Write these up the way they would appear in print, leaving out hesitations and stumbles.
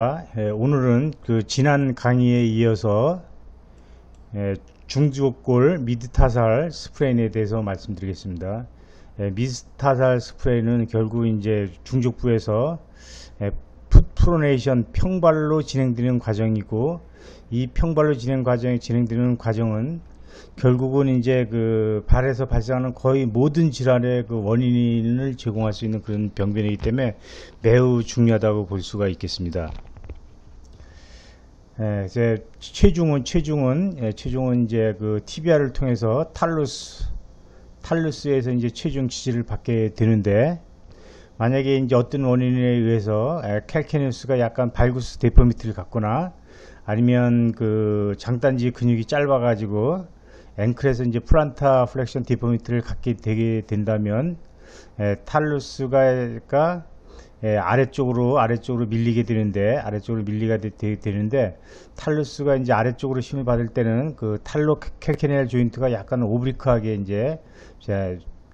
오늘은 그 지난 강의에 이어서 중저골 미드타살 스프레인에 대해서 말씀드리겠습니다. 미드타살 스프레인은 결국 이제 중족부에서 풋프로네이션 평발로 진행되는 과정이고, 이 평발로 진행되는 과정은 결국은 이제 그 발에서 발생하는 거의 모든 질환의 그 원인을 제공할 수 있는 그런 병변이기 때문에 매우 중요하다고 볼 수가 있겠습니다. 이제 체중은 이제 그 티비아를 통해서 탈루스에서 이제 체중 지지를 받게 되는데, 만약에 이제 어떤 원인에 의해서 캘케니우스가 약간 발구스 데포미티를 갖거나, 아니면 그 장단지 근육이 짧아가지고 앵클에서 이제 플란타 플렉션 데포미티를 갖게 되게 된다면, 탈루스가 아래쪽으로 밀리게 되는데, 탈루스가 이제 아래쪽으로 힘을 받을 때는 그 탈로 캘케니얼 조인트가 약간 오브리크하게 이제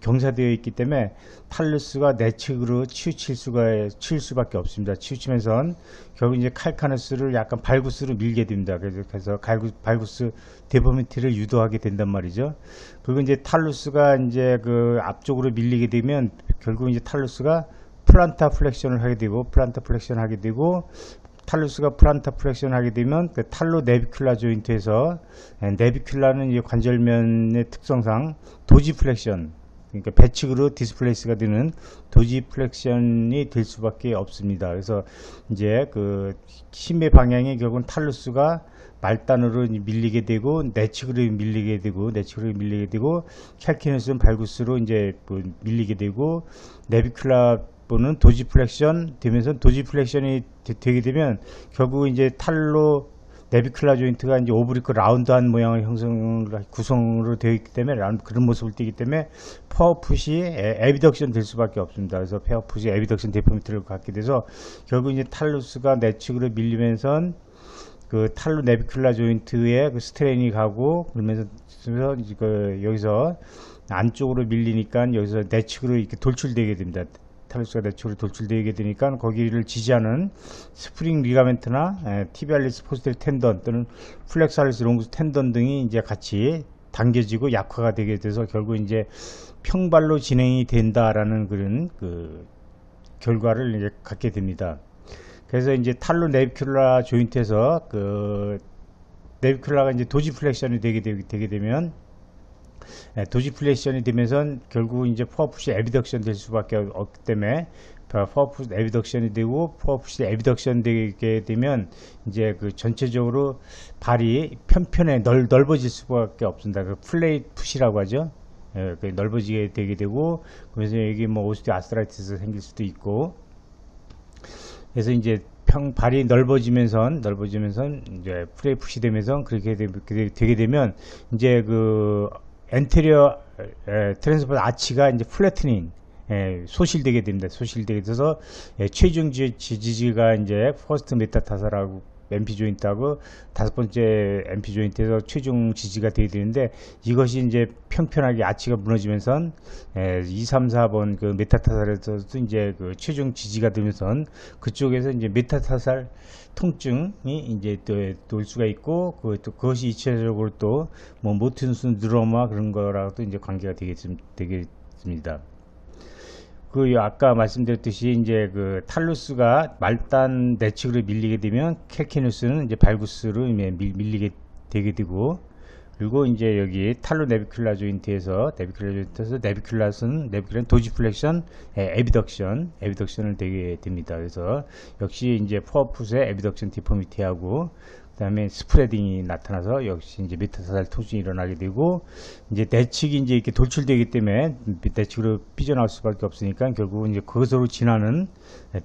경사되어 있기 때문에 탈루스가 내측으로 치우칠 수밖에 없습니다. 치우치면서 결국 이제 칼카누스를 약간 발구스로 밀게 됩니다. 그래서 발구스 데포미티를 유도하게 된단 말이죠. 그리고 이제 탈루스가 이제 그 앞쪽으로 밀리게 되면 결국 이제 탈루스가 플란타 플렉션을 하게 되고, 탈루스가 플란타 플렉션을 하게 되면 그 탈로 네비큘라 조인트에서, 네비큘라는 이 관절면의 특성상 도지 플렉션, 그러니까 배측으로 디스플레이스가 되는 도지 플렉션이 될 수밖에 없습니다. 그래서 이제 그 힘의 방향이 결국은 탈루스가 말단으로 밀리게 되고, 내측으로 밀리게 되고, 캘키누스는 발구스로 이제 밀리게 되고, 네비큘라는 도지 플렉션 되면서, 도지 플렉션이 되게 되면 결국 이제 탈로 네비큘라 조인트가 이제 오브리크 라운드한 모양의 구성으로 되어 있기 때문에, 그런 모습을 띠기 때문에 파워풋이 에비덕션 될 수밖에 없습니다. 그래서 파워풋이 에비덕션 데포미티를 갖게 돼서 결국 이제 탈루스가 내측으로 밀리면서 그 탈로 네비큘라 조인트에 그 스트레인이 가고, 그러면서 여기서 안쪽으로 밀리니까 여기서 내측으로 이렇게 돌출되게 됩니다. 탈루스가 내측으로 돌출되게 되니까 거기를 지지하는 스프링 리가멘트나 티비알리스 포스테리 텐던 또는 플렉사리스 롱구스 텐던 등이 이제 같이 당겨지고 약화가 되게 돼서 결국 이제 평발로 진행이 된다라는 그런 그 결과를 이제 갖게 됩니다. 그래서 이제 탈로 네비큘라 조인트에서 그 네비큘라가 이제 도지 플렉션이 되게 되면, 도지 플렉션이 되면서 결국 이제 파워풋이 에비덕션 될 수밖에 없기 때문에, 파워풋 에비덕션이 되고, 파워풋이 에비덕션 되게 되면 이제 그 전체적으로 발이 편편해 넓어질 수밖에 없습니다. 그 플레이트 풋이라고 하죠. 넓어지게 되게 되고, 그래서 여기 뭐 오스티오아스트라이티스 생길 수도 있고, 그래서 이제 발이 넓어지면서 이제 플레이풋이 되면서 그렇게 되게 되면 이제 그 엔테리어 트랜스퍼 아치가 이제 플래트닝, 소실되게 됩니다. 소실되게 돼서 체중 지지가 이제 퍼스트 메타타살하고 MP 조인트하고 다섯 번째 MP 조인트에서 체중 지지가 되게 되는데, 이것이 이제 평평하게 아치가 무너지면서 2, 3, 4번 그 메타타살에서도 이제 그 체중 지지가 되면서 그쪽에서 이제 메타타살 통증이 이제 또 올 수가 있고, 그것이 2차적으로 또 뭐 모튼스 뉴로마 그런 거랑도 이제 관계가 되겠습니다. 그 아까 말씀드렸듯이 이제 그 탈루스가 말단 내측으로 밀리게 되면 캘키누스는 이제 발구스로 밀리게 되게 되고, 그리고 이제 여기 탈로 네비큘라 조인트에서 네비큘라는 도지 플렉션, 에비덕션을 되게 됩니다. 그래서 역시 이제 파워풋의 에비덕션 디포미티하고, 그 다음에 스프레딩이 나타나서 역시 이제 메타타살 통증이 일어나게 되고, 이제 내측이 이제 이렇게 돌출되기 때문에 내측으로 삐져나올 수밖에 없으니까 결국은 이제 그것으로 지나는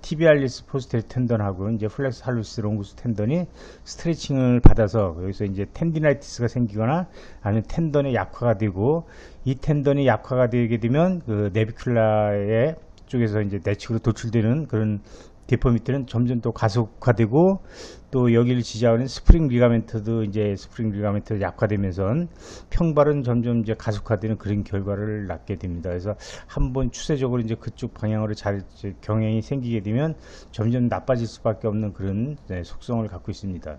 티비알리스 포스테리 텐던하고 이제 플렉스 할루스 롱구스 텐던이 스트레칭을 받아서 여기서 이제 텐디나이티스가 생기거나 아니면 텐던의 약화가 되고, 이 텐던이 약화가 되게 되면 그 네비큘라의 쪽에서 이제 내측으로 돌출되는 그런 데포미티는 점점 더 가속화되고, 또 여기를 지지하는 스프링 리가멘트도 이제 스프링 리가멘트 약화되면서 평발은 점점 이제 가속화되는 그런 결과를 낳게 됩니다. 그래서 한번 추세적으로 이제 그쪽 방향으로 잘 경향이 생기게 되면 점점 나빠질 수밖에 없는 그런 속성을 갖고 있습니다.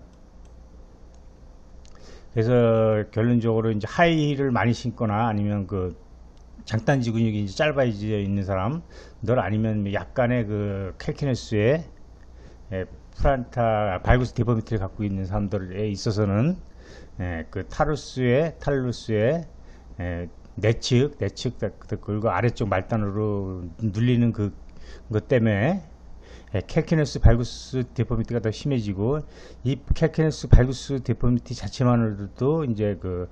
그래서 결론적으로 이제 하이힐을 많이 신거나 아니면 그 장단지 근육이 이제 짧아져 있는 사람들, 아니면 약간의 그 캘키너스의 프란타 발구스 데포미티를 갖고 있는 사람들에 있어서는 그 탈루스의 내측 그리고 아래쪽 말단으로 눌리는 그것 때문에 캘키너스 발구스 데포미티가 더 심해지고, 이 캘키너스 발구스 데포미티 자체만으로도 이제 그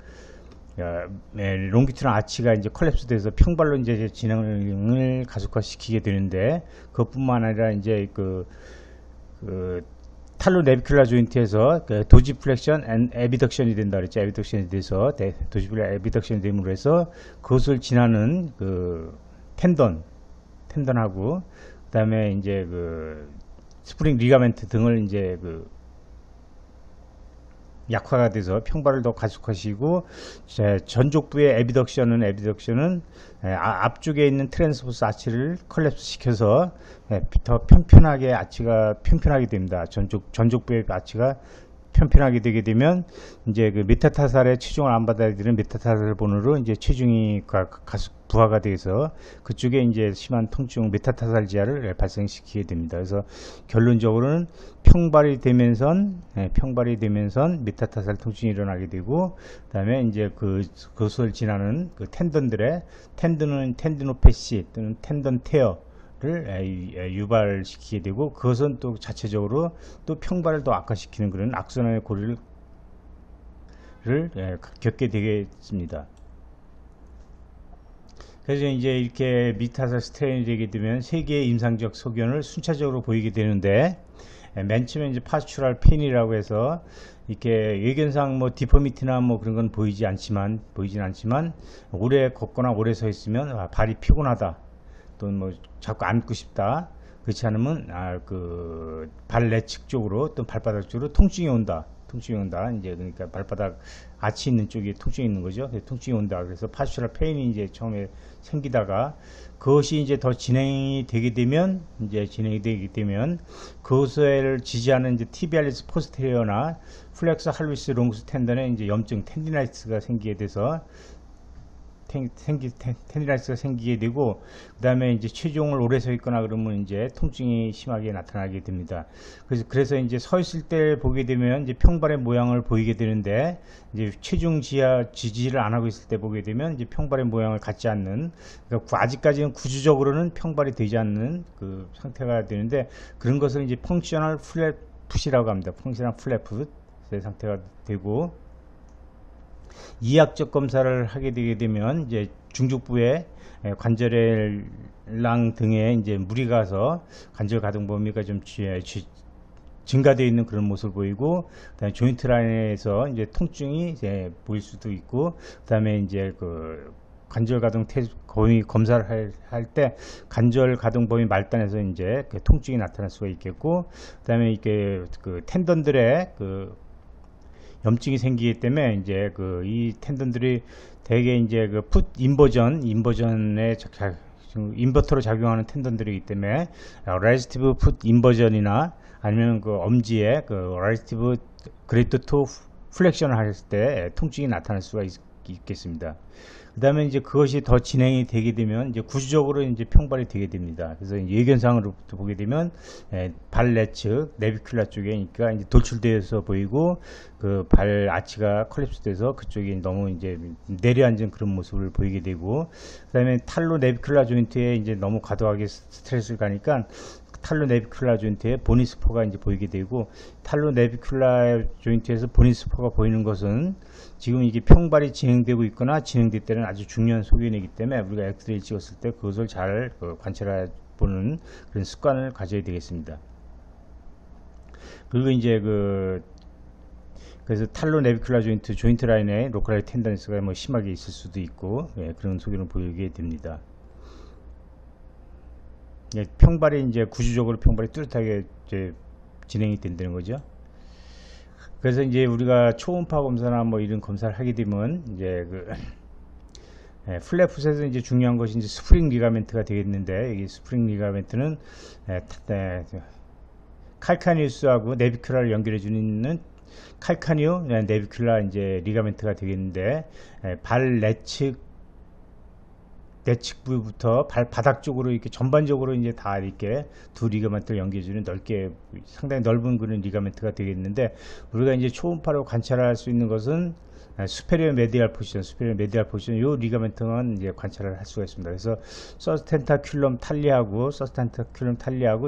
롱기튜드 아치가 이제 컬랩스 돼서 평발로 이제 진행을 가속화시키게 되는데, 그것뿐만 아니라 이제 그 탈로 내비큘라 조인트에서 그 도지플렉션 앤 에비덕션이 된다 그랬죠. 에비덕션이 돼서 도지플렉션 에비덕션이 됨으로 해서 그것을 지나는 그 텐던하고 그다음에 이제 그 스프링 리가멘트 등을 이제 그 약화가 돼서 평발을 더 가속화시키고, 전족부의 에비덕션은 앞쪽에 있는 트랜스버스 아치를 컬랩스 시켜서 더 편편하게 아치가 편편하게 됩니다. 전족부의 아치가 편편하게 되게 되면 이제 그 메타타살의 체중을 안 받아들이는 메타타살 본으로 이제 체중이 부하가 돼서 그쪽에 이제 심한 통증 메타타살 지하를 발생시키게 됩니다. 그래서 결론적으로는 평발이 되면서 메타타살 통증이 일어나게 되고, 그다음에 이제 그것을 지나는 그 텐든은 텐디노패시 또는 텐던 테어를 유발시키게 되고, 그것은 또 자체적으로 또 평발을 더 악화시키는 그런 악순환의 고리를 겪게 되겠습니다. 그래서 이제 이렇게 미타살 스트레인이 되게 되면 세 개의 임상적 소견을 순차적으로 보이게 되는데, 맨 처음에 이제 파스츄럴 펜이라고 해서 이렇게 예견상 뭐 디포미티나 뭐 그런 건 보이진 않지만 오래 걷거나 오래 서 있으면 발이 피곤하다, 또 뭐 자꾸 앉고 싶다, 그렇지 않으면 그 발 내측 쪽으로 또 발바닥 쪽으로 통증이 온다. 이제 그러니까 발바닥 아치 있는 쪽에 통증이 있는 거죠. 통증이 온다. 그래서 파스츄럴 페인이 이제 처음에 생기다가 그것이 이제 더 진행이 되게 되면 그것을 지지하는 이제 티비알리스 포스테리어나 플렉서 할루이스 롱스 텐던에 이제 염증 텐디나이트스가 생기게 돼서 텐디나이트스가 생기게 되고, 그 다음에 이제 체중을 오래 서 있거나 그러면 이제 통증이 심하게 나타나게 됩니다. 그래서 이제 서 있을 때 보게 되면 이제 평발의 모양을 보이게 되는데, 이제 체중 지지를 안 하고 있을 때 보게 되면 이제 평발의 모양을 갖지 않는, 그러니까 아직까지는 구조적으로는 평발이 되지 않는 그 상태가 되는데, 그런 것을 이제 펑셔널 플랫풋이라고 합니다. 펑셔널 플랫풋의 상태가 되고, 이학적 검사를 하게 되게 되면 이제 중족부에 관절랑 등에 이제 무리 가서 관절 가동 범위가 좀 증가되어 있는 그런 모습을 보이고, 그다음에 조인트 라인에서 이제 통증이 이제 보일 수도 있고, 그다음에 이제 그 관절 가동 범위 검사를 할 때 관절 가동 범위 말단에서 이제 그 통증이 나타날 수가 있겠고, 그다음에 이게 그 텐던들의 그 염증이 생기기 때문에 이제 이 텐던들이 대개 이제 그 풋 인버전에 인버터로 작용하는 텐던들이기 때문에 레지스티브 풋 인버전이나 아니면 그 엄지에 그 레지스티브 그레이트 토 플렉션을 하실 때 통증이 나타날 수가 있겠습니다. 그 다음에 이제 그것이 더 진행이 되게 되면 이제 구조적으로 이제 평발이 되게 됩니다. 그래서 예견상으로부터 보게 되면 발 내측 내비큘라 쪽에 그러니까 이제 돌출되어서 보이고, 그 발 아치가 컬립스돼서 그쪽이 너무 이제 내려앉은 그런 모습을 보이게 되고, 그 다음에 탈로 내비큘라 조인트에 이제 너무 과도하게 스트레스를 가니까 탈로 내비큘라 조인트에 보니스포가 이제 보이게 되고, 탈로 내비큘라 조인트에서 보니스포가 보이는 것은 지금 이게 평발이 진행되고 있거나 진행될 때는 아주 중요한 소견이기 때문에 우리가 엑스레이를 찍었을 때 그것을 잘 관찰해 보는 그런 습관을 가져야 되겠습니다. 그리고 이제 그래서 탈로 내비큘라 조인트 라인에 로컬 텐던스가 뭐 심하게 있을 수도 있고, 그런 소견을 보이게 됩니다. 평발이 이제 구조적으로 평발이 뚜렷하게 이제 진행이 된다는 거죠. 그래서 이제 우리가 초음파 검사나 뭐 이런 검사를 하게 되면 이제 플랫풋에서 이제 중요한 것이 이제 스프링 리가멘트가 되겠는데, 이 스프링 리가멘트는 칼카니우스하고 내비큘라를 연결해 주는 칼카니오 내비큘라 이제 리가멘트가 되겠는데, 발 내측 부위부터 발바닥 쪽으로 이렇게 전반적으로 이제 다 이렇게 두 리가멘트를 연결해주는 넓게 상당히 넓은 그런 리가멘트가 되겠는데, 우리가 이제 초음파로 관찰할 수 있는 것은 수페리어 메디알 포지션, 요 리가멘트만 이제 관찰을 할 수가 있습니다. 그래서 서스텐타큘럼 탈리하고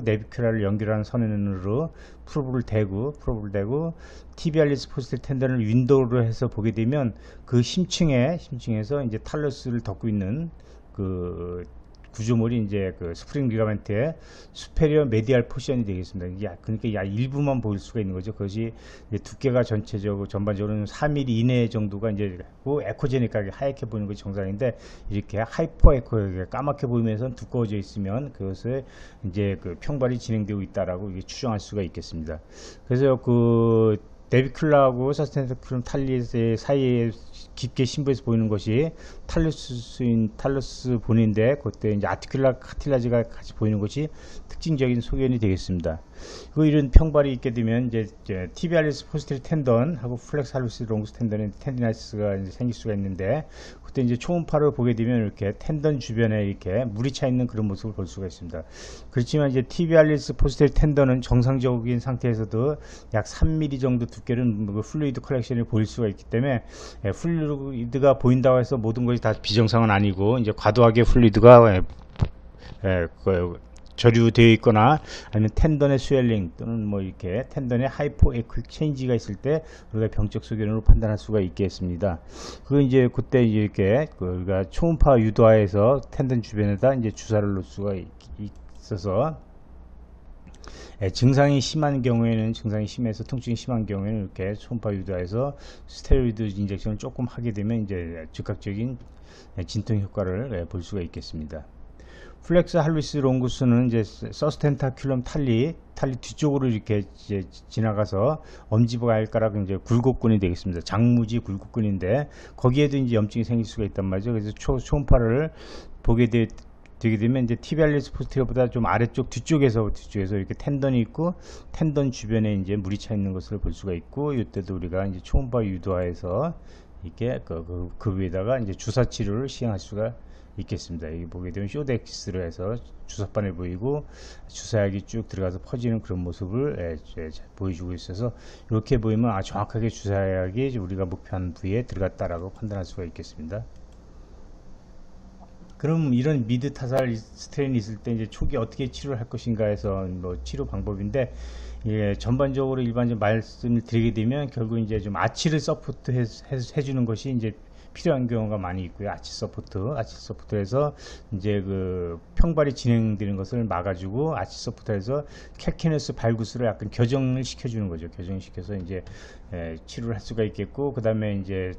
내비큘라를 연결하는 선으로 프로브를 대고 티비알리스 포스트 텐던을 윈도우로 해서 보게 되면 그 심층에서 이제 탈러스를 덮고 있는 그 구조물이 이제 그 스프링 리가멘트의 수페리어 메디알 포지션이 되겠습니다. 그러니까 일부만 보일 수가 있는 거죠. 그것이 이제 두께가 전반적으로는 4mm 이내 정도가 이제 에코제닉하게 하얗게 보이는 것이 정상인데, 이렇게 하이퍼 에코하게 까맣게 보이면서 두꺼워져 있으면 그것을 이제 그 평발이 진행되고 있다라고 추정할 수가 있겠습니다. 그래서 그 내비큘라하고 서스텐타큘럼 탈리스 사이에 깊게 심부에서 보이는 것이 탈러스 본인데, 그때 이제 아티큘라 카틸라지가 같이 보이는 것이 특징적인 소견이 되겠습니다. 이런 평발이 있게 되면 이제 티비알리스 포스테리 텐던하고 플렉스 할루스 롱스 텐던의 텐디나이스가 이제 생길 수가 있는데, 그때 이제 초음파를 보게 되면 이렇게 텐던 주변에 이렇게 물이 차 있는 그런 모습을 볼 수가 있습니다. 그렇지만 이제 티비알리스 포스테리 텐던은 정상적인 상태에서도 약 3mm 정도 두께는 플루이드 컬렉션을 보일 수가 있기 때문에, 플루이드가 보인다고 해서 모든 것이 다 비정상은 아니고, 이제 과도하게 플루이드가 저류되어 있거나 아니면 텐던의 스웰링 또는 뭐 이렇게 텐던의 하이포 에퀵 체인지가 있을 때 우리가 병적 소견으로 판단할 수가 있겠습니다. 이제 그때 이렇게 우리가 초음파 유도하에서 텐던 주변에다 이제 주사를 놓을 수가 있어서, 증상이 심한 경우에는, 증상이 심해서 통증이 심한 경우에는 이렇게 초음파 유도하에서 스테로이드 인젝션을 조금 하게 되면 이제 즉각적인 진통 효과를 볼 수가 있겠습니다. 플렉스 할루스 롱구스는 이제 서스텐타큘럼 탈리 뒤쪽으로 이렇게 이제 지나가서 엄지발가락 이제 굴곡근이 되겠습니다. 장무지 굴곡근인데, 거기에도 이제 염증이 생길 수가 있단 말이죠. 그래서 초음파를 보게 되게 되면 이제 티비알리스 포스테리어보다 좀 아래쪽 뒤쪽에서 이렇게 텐던이 있고, 텐던 주변에 이제 물이 차 있는 것을 볼 수가 있고, 이때도 우리가 이제 초음파 유도하에서 이렇게 그 위에다가 이제 주사 치료를 시행할 수가 있겠습니다. 여기 보게 되면 쇼덱스로 해서 주사바늘 보이고 주사약이 쭉 들어가서 퍼지는 그런 모습을 보여주고 있어서, 이렇게 보이면 정확하게 주사약이 우리가 목표한 부위에 들어갔다라고 판단할 수가 있겠습니다. 그럼 이런 미드 타살 스트레인이 있을 때 이제 초기 어떻게 치료를 할 것인가 해서 뭐 치료 방법인데, 전반적으로 일반적으로 말씀을 드리게 되면 결국 이제 좀 아치를 서포트 해주는 것이 이제 필요한 경우가 많이 있고요. 아치 서포트에서 이제 그 평발이 진행되는 것을 막아주고, 아치 서포트에서 캘키너스 발구스를 약간 교정을 시켜주는 거죠. 교정시켜서 이제 치료를 할 수가 있겠고, 그 다음에 이제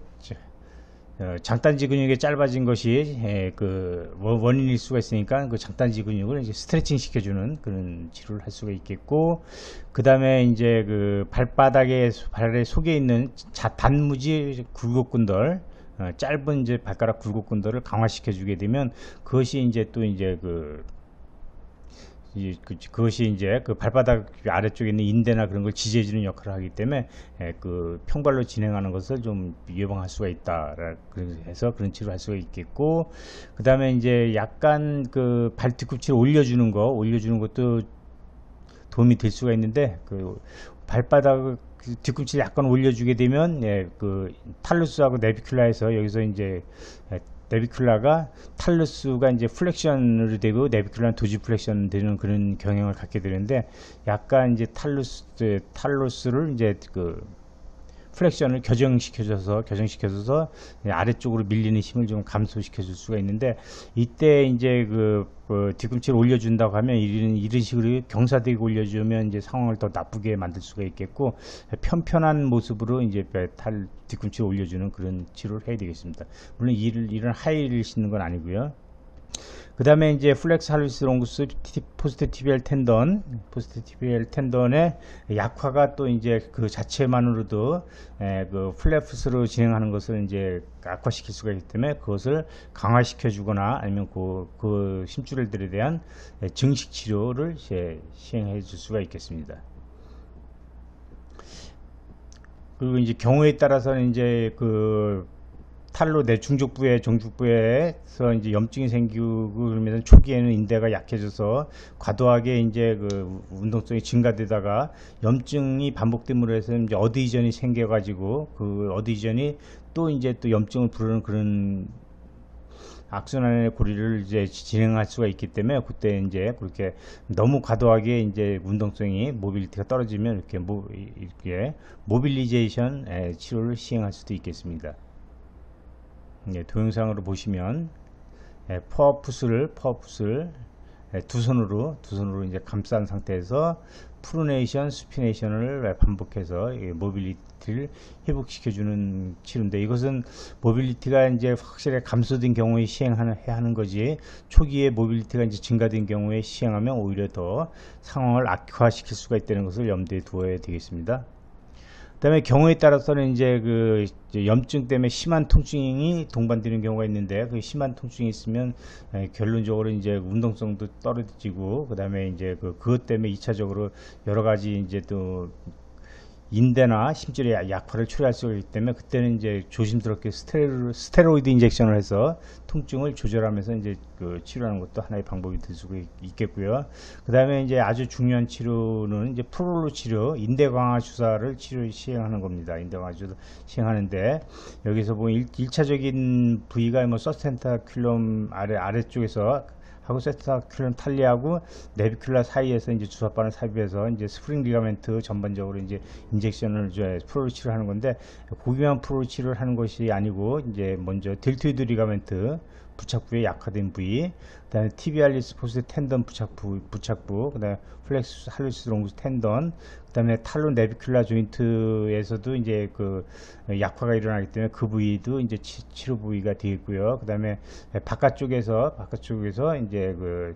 장단지 근육이 짧아진 것이 그 원인일 수가 있으니까 그 장단지 근육을 이제 스트레칭 시켜주는 그런 치료를 할 수가 있겠고, 그 다음에 이제 그 발바닥에 발의 속에 있는 단무지 굴곡근들, 짧은 이제 발가락 굴곡근들을 강화시켜 주게 되면, 그것이 이제 또 이제 그것이 이제 그 발바닥 아래쪽에 있는 인대나 그런 걸 지지해주는 역할을 하기 때문에 그 평발로 진행하는 것을 좀 예방할 수가 있다. 그래서 그런 치료를 할 수가 있겠고, 그 다음에 이제 약간 그 발 뒤꿈치를 올려주는 것도 도움이 될 수가 있는데, 그 발바닥 뒤꿈치를 약간 올려주게 되면 그 탈루스하고 내비큘라에서 여기서 이제 내비큘라가 탈루스가 이제 플렉션으로 되고 내비큘라는 도지 플렉션 되는 그런 경향을 갖게 되는데, 약간 이제 탈루스를 이제 그 플렉션을 교정시켜줘서 아래쪽으로 밀리는 힘을 좀 감소시켜 줄 수가 있는데, 이때 이제 그 뒤꿈치를 올려준다고 하면 이런 식으로 경사되게 올려주면 이제 상황을 더 나쁘게 만들 수가 있겠고, 편편한 모습으로 이제 뒤꿈치를 올려주는 그런 치료를 해야 되겠습니다. 물론 이런 하이힐을 신는 건 아니고요. 그 다음에 이제 플렉스 할루스 롱구스 포스트 티비얼 텐던의 약화가 또 이제 그 자체만으로도 그 플랩스로 진행하는 것을 이제 악화시킬 수가 있기 때문에 그것을 강화시켜 주거나 아니면 그 심줄들에 대한 증식 치료를 시행해 줄 수가 있겠습니다. 그리고 이제 경우에 따라서는 이제 그 탈로 내 중족부에 정족부에서 이제 염증이 생기고 그러면 초기에는 인대가 약해져서 과도하게 이제 그 운동성이 증가되다가 염증이 반복됨으로 해서 이제 어드이전이 생겨가지고 그 어드이전이 또 이제 또 염증을 부르는 그런 악순환의 고리를 이제 진행할 수가 있기 때문에 그때 이제 그렇게 너무 과도하게 이제 운동성이 모빌리티가 떨어지면 이렇게 모빌리제이션 치료를 시행할 수도 있겠습니다. 동영상으로 보시면 퍼풋을 두 손으로 이제 감싼 상태에서 프로네이션, 수피네이션을 반복해서 모빌리티를 회복시켜주는 치료인데, 이것은 모빌리티가 이제 확실히 감소된 경우에 해야 하는 거지, 초기에 모빌리티가 이제 증가된 경우에 시행하면 오히려 더 상황을 악화시킬 수가 있다는 것을 염두에 두어야 되겠습니다. 그 다음에 경우에 따라서는 이제 그 염증 때문에 심한 통증이 동반되는 경우가 있는데, 그 심한 통증이 있으면 결론적으로 이제 운동성도 떨어지고, 그 다음에 이제 그것 때문에 2차적으로 여러 가지 이제 또 인대나 심줄의 약화를 초래할 수가 있기 때문에 그때는 이제 조심스럽게 스테로이드 인젝션을 해서 통증을 조절하면서 이제 그 치료하는 것도 하나의 방법이 될 수가 있겠고요. 그 다음에 이제 아주 중요한 치료는 이제 프롤로 치료, 인대 강화 주사를 시행하는 겁니다. 인대 강화 주사 시행하는데, 여기서 보면 1차적인 부위가 뭐 서스텐타큘럼 아래쪽에서 하고 세타큘럼 탈리하고 네비큘라 사이에서 이제 주사바늘 삽입해서 이제 스프링 리가멘트 전반적으로 이제 인젝션을 프로로 치료하는 건데, 고기만 프로로 치료를 하는 것이 아니고 이제 먼저 델토이드 리가멘트 부착부에 약화된 부위, 그 다음에 티비알리스 포스 텐던 부착부, 그 다음에 플렉스 할루스 롱구스 텐던, 그 다음에 탈로 네비큘라 조인트에서도 이제 그 약화가 일어나기 때문에 그 부위도 이제 치료 부위가 되겠고요. 그 다음에 바깥쪽에서 이제 그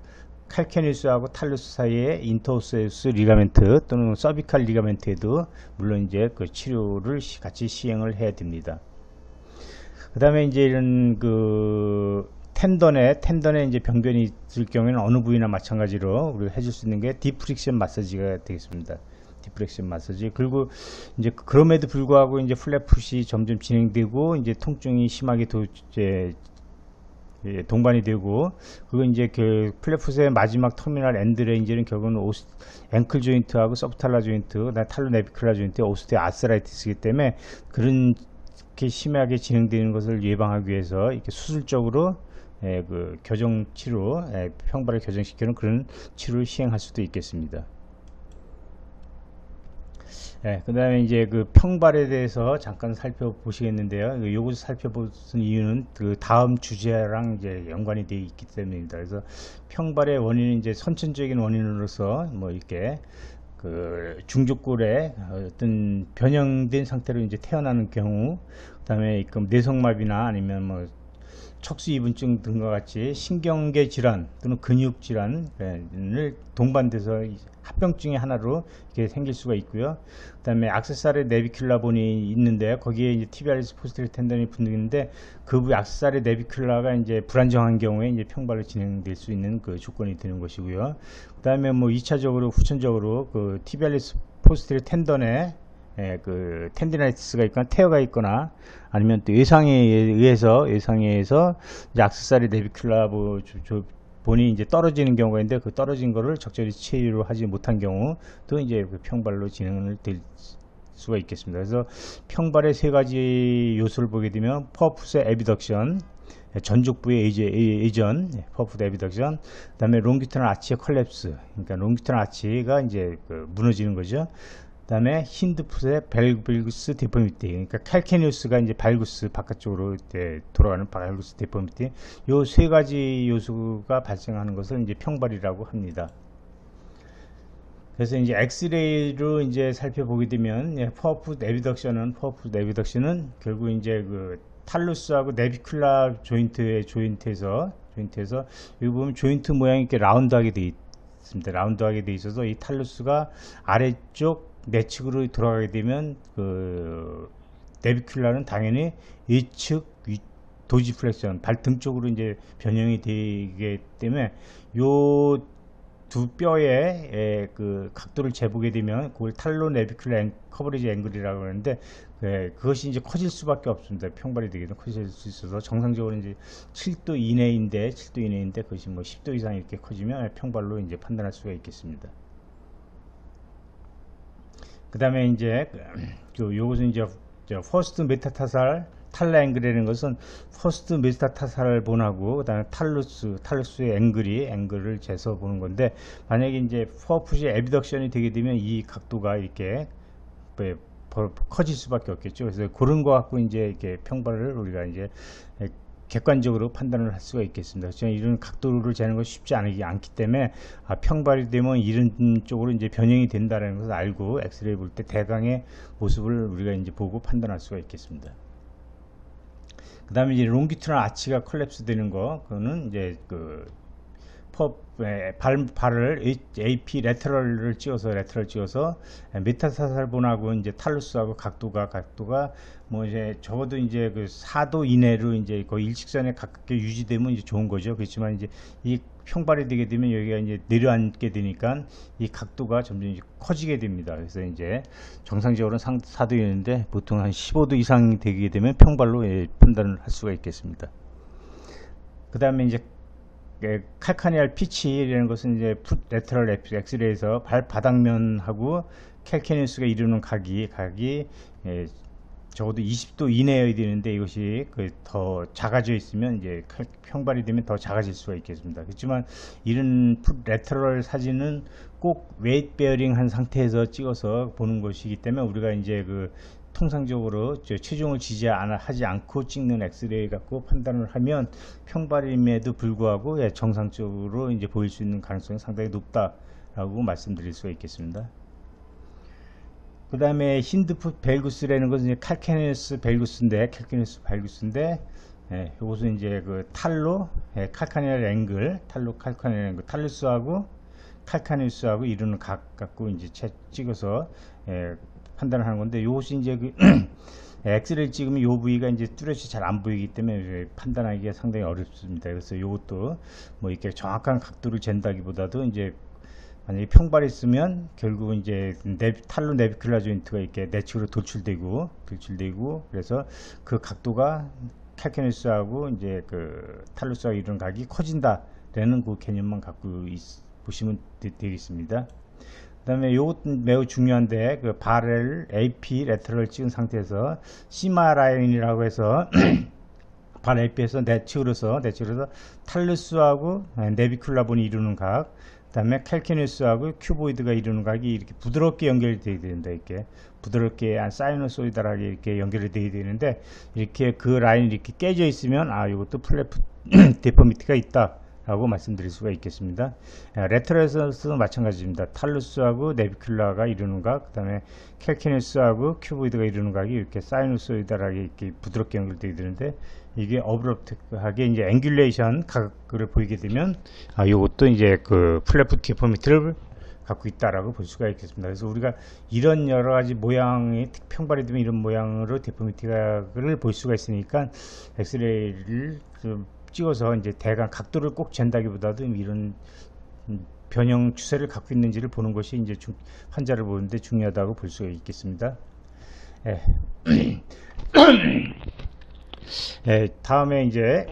칼케니스하고 탈루스 사이에 인터오세우스 리가멘트 또는 서비칼 리가멘트에도 물론 이제 그 치료를 같이 시행을 해야 됩니다. 그 다음에 이제 이런 그 텐던에 이제 병변이 있을 경우에는 어느 부위나 마찬가지로 우리가 해줄 수 있는 게 디프렉션 마사지가 되겠습니다. 디프렉션 마사지. 그리고 이제 그럼에도 불구하고 이제 플랫풋이 점점 진행되고 이제 통증이 심하게 동반이 되고, 그건 이제 그 플랫풋의 마지막 터미널 엔드 레인지는 결국은 앵클 조인트하고 서브탈라 조인트, 그다음에 탈로 네비큘라 조인트, 오스테오 아스라이티스이기 때문에 그렇게 심하게 진행되는 것을 예방하기 위해서 이렇게 수술적으로 그 교정 치료, 평발을 교정시키는 그런 치료를 시행할 수도 있겠습니다. 그 다음에 이제 그 평발에 대해서 잠깐 살펴보시겠는데요. 이것을 살펴보는 이유는 그 다음 주제랑 이제 연관이 되어 있기 때문입니다. 그래서 평발의 원인은 이제 선천적인 원인으로서 뭐 이렇게 그 중족골에 어떤 변형된 상태로 이제 태어나는 경우, 그 다음에 뇌성마비나 아니면 뭐 척수이분증 등과 같이 신경계 질환 또는 근육 질환을 동반돼서 합병증의 하나로 이렇게 생길 수가 있고요. 그 다음에 악세사리 네비큘라 본이 있는데 거기에 이제 티비알리스 포스테리어 텐던이 붙는데 그 악세사리 네비큘라가 이제 불안정한 경우에 이제 평발로 진행될 수 있는 그 조건이 되는 것이고요. 그 다음에 뭐 2차적으로 후천적으로 그 티비알리스 포스테리어 텐던에 그 텐디나이티스가 있거나 테어가 있거나 아니면 또 외상에 의해서 이제 악세사리 네비큘라 본이 이제 떨어지는 경우가 있는데, 그 떨어진 거를 적절히 치료하지 못한 경우 또 이제 그 평발로 진행을 될 수가 있겠습니다. 그래서 평발의 세 가지 요소를 보게 되면 퍼풋의 에비덕션, 전족부의 에이전, 퍼풋 에비덕션, 그 다음에 롱기터널 아치의 컬랩스, 그러니까 롱기터널 아치가 이제 그 무너지는 거죠. 그 다음에 힌드풋의 밸구스 데포미티, 그러니까 칼케니우스가 이제 발구스 바깥쪽으로 돌아가는 발구스 데포미티, 요 세 가지 요소가 발생하는 것을 이제 평발이라고 합니다. 그래서 이제 엑스레이로 이제 살펴보게 되면 퍼풋 에비덕션은 결국 이제 그 탈루스하고 네비큘라 조인트에서 조인트에서 여기 보면 조인트 모양이 이렇게 라운드하게 되어 있습니다. 라운드하게 되어 있어서 이 탈루스가 아래쪽 내측으로 돌아가게 되면 그 내비큘라는 당연히 이측 도지플렉션 발등 쪽으로 이제 변형이 되기 때문에 요 두 뼈의 그 각도를 재보게 되면 그걸 탈로 내비큘라 커버리지 앵글이라고 하는데 그것이 이제 커질 수밖에 없습니다. 평발이 되게 커질 수 있어서 정상적으로 이제 7도 이내인데 그것이 뭐 10도 이상 이렇게 커지면 평발로 이제 판단할 수가 있겠습니다. 그 다음에 이제 요것은 이제 퍼스트 메타타살 탈라 앵글이라는 것은 퍼스트 메타타살본하고 그 다음에 탈루스의 앵글을 재서 보는 건데, 만약에 이제 퍼풋이 에비덕션이 되게 되면 이 각도가 이렇게 커질 수밖에 없겠죠. 그래서 그런 거 갖고 이제 이렇게 평발을 우리가 이제 객관적으로 판단을 할 수가 있겠습니다. 이런 각도를 재는 것이 쉽지 않기 때문에 평발이 되면 이런 쪽으로 이제 변형이 된다는 것을 알고 엑스레이 볼 때 대강의 모습을 우리가 이제 보고 판단할 수가 있겠습니다. 그 다음에 이제 롱기튜널 아치가 컬랩스 되는 거, 그거는 이제 그 발을 AP 레터럴 찍어서 메타타살본하고 이제 탈루스하고 각도가 뭐 이제 적어도 이제 그 4도 이내로 이제 거의 일직선에 가깝게 유지되면 이제 좋은 거죠. 그렇지만 이제 이 평발이 되게 되면 여기가 이제 내려앉게 되니까 이 각도가 점점 이제 커지게 됩니다. 그래서 이제 정상적으로는 4도였는데 보통 한 15도 이상 되게 되면 평발로 판단을 할 수가 있겠습니다. 그 다음에 이제 칼카니알 피치라는 것은 이제 풋 레터럴 엑스레이에서 발바닥면하고 캘케니우스가 이루는 각이 적어도 20도 이내여야 되는데 이것이 더 작아져 있으면 이제 평발이 되면 더 작아질 수가 있겠습니다. 그렇지만 이런 풋 레터럴 사진은 꼭 웨이트 베어링 한 상태에서 찍어서 보는 것이기 때문에 우리가 이제 그 통상적으로 체중을 하지 않고 찍는 엑스레이 갖고 판단을 하면 평발임에도 불구하고 정상적으로 이제 보일 수 있는 가능성이 상당히 높다라고 말씀드릴 수가 있겠습니다. 그 다음에 힌드풋 벨구스라는 것은 이제 칼카니우스 벨구스인데, 이것은 이제 그 탈로 칼카니알 앵글, 탈루스하고 칼카니우스하고 이루는 각 갖고 이제 찍어서 판단을 하는 건데, 이것이 이제 그 엑스레이 찍으면 이 부위가 이제 뚜렷이 잘 안 보이기 때문에 판단하기가 상당히 어렵습니다. 그래서 이것도 뭐 이렇게 정확한 각도를 잰다기보다도 이제 만약에 평발이 있으면 결국은 이제 탈로 내비큘라 조인트가 이렇게 내측으로 돌출되고 그래서 그 각도가 칼케니우스하고 이제 그 탈루스하고 이런 각이 커진다라는 그 개념만 갖고 보시면 되겠습니다. 그 다음에 이것도 매우 중요한데, 그 발을 AP 레터럴 찍은 상태에서 시마 라인이라고 해서 발 AP에서 내측으로서 탈루스하고 내비큘라본이 이루는 각, 그 다음에 칼케니우스하고 큐보이드가 이루는 각이 이렇게 부드럽게 연결이 되어야 된다. 이렇게 부드럽게 사이노소이달하게 이렇게 연결이 되어야 되는데, 이렇게 그 라인이 이렇게 깨져 있으면 이것도 플래프 데포미티가 있다 라고 말씀드릴 수가 있겠습니다. 레터럴에서도 마찬가지입니다. 탈루스하고 내비큘라가 이루는 각, 그 다음에 칼케니우스하고 큐보이드가 이루는 각이 이렇게 사이노소이달하게 이렇게 부드럽게 연결되어야 되는데, 이게 어브럽트하게 이제 앵귤레이션 각을 보이게 되면 이것도 이제 그 플래프 디포미티를 갖고 있다라고 볼 수가 있겠습니다. 그래서 우리가 이런 여러 가지 모양이 평발이 되면 이런 모양으로 디포미티를 볼 수가 있으니까 엑스레이를 찍어서 이제 대강 각도를 꼭 잰다기보다도 이런 변형 추세를 갖고 있는지를 보는 것이 이제 환자를 보는데 중요하다고 볼 수가 있겠습니다. 다음에 이제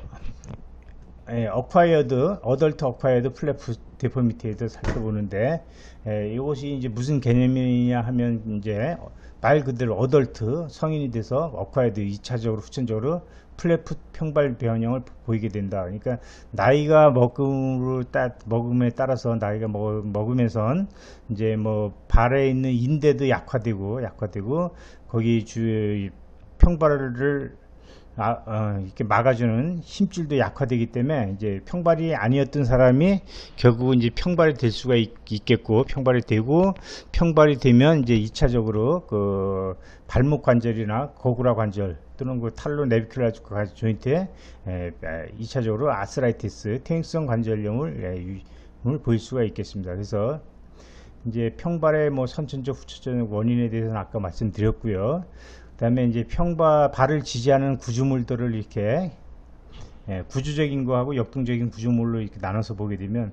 어덜트 어콰이어드 플래프 데포미티에 대해서 살펴보는데, 이것이 이제 무슨 개념이냐 하면 이제 말 그대로 어덜트 성인이 돼서 어콰이어드 2차적으로 후천적으로 플래프 평발 변형을 보이게 된다. 그러니까 나이가 먹음에 따라서 나이가 먹으면서 이제 뭐 발에 있는 인대도 약화되고 거기 평발을 이렇게 막아주는 힘줄도 약화되기 때문에 이제 평발이 아니었던 사람이 결국 이제 평발이 될 수가 있겠고, 평발이 되고, 평발이 되면 이제 2차적으로 그 발목 관절이나 거구라 관절 또는 그 탈로 내비큘라 조인트에 2차적으로 아스라이티스, 퇴행성 관절염을 보일 수가 있겠습니다. 그래서 이제 평발의 뭐 선천적, 후천적 원인에 대해서는 아까 말씀드렸고요. 그 다음에 이제 발을 지지하는 구조물들을 이렇게 구조적인 거하고 역동적인 구조물로 이렇게 나눠서 보게 되면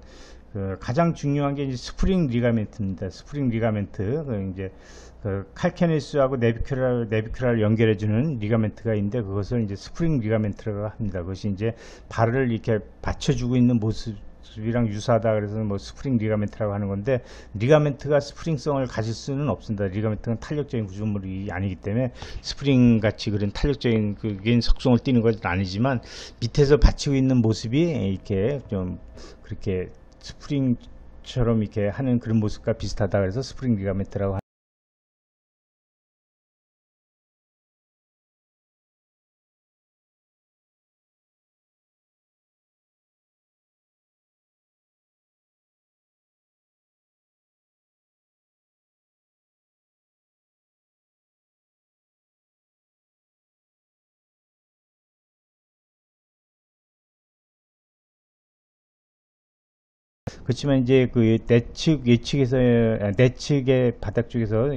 가장 중요한 게 이제 스프링 리가멘트입니다. 스프링 리가멘트. 이제 칼케네스하고 내비큘라를 연결해주는 리가멘트가 있는데 그것을 이제 스프링 리가멘트라고 합니다. 그것이 이제 발을 이렇게 받쳐주고 있는 모습이랑 유사하다 그래서 뭐 스프링 리가멘트라고 하는 건데, 리가멘트가 스프링성을 가질 수는 없습니다. 리가멘트는 탄력적인 구조물이 아니기 때문에 스프링 같이 그런 탄력적인 그게 속성을 띠는 것은 아니지만 밑에서 받치고 있는 모습이 이렇게 좀 그렇게 스프링처럼 이렇게 하는 그런 모습과 비슷하다 그래서 스프링 리가멘트라고 합니다. 그렇지만 이제 그 내측의 바닥 쪽에서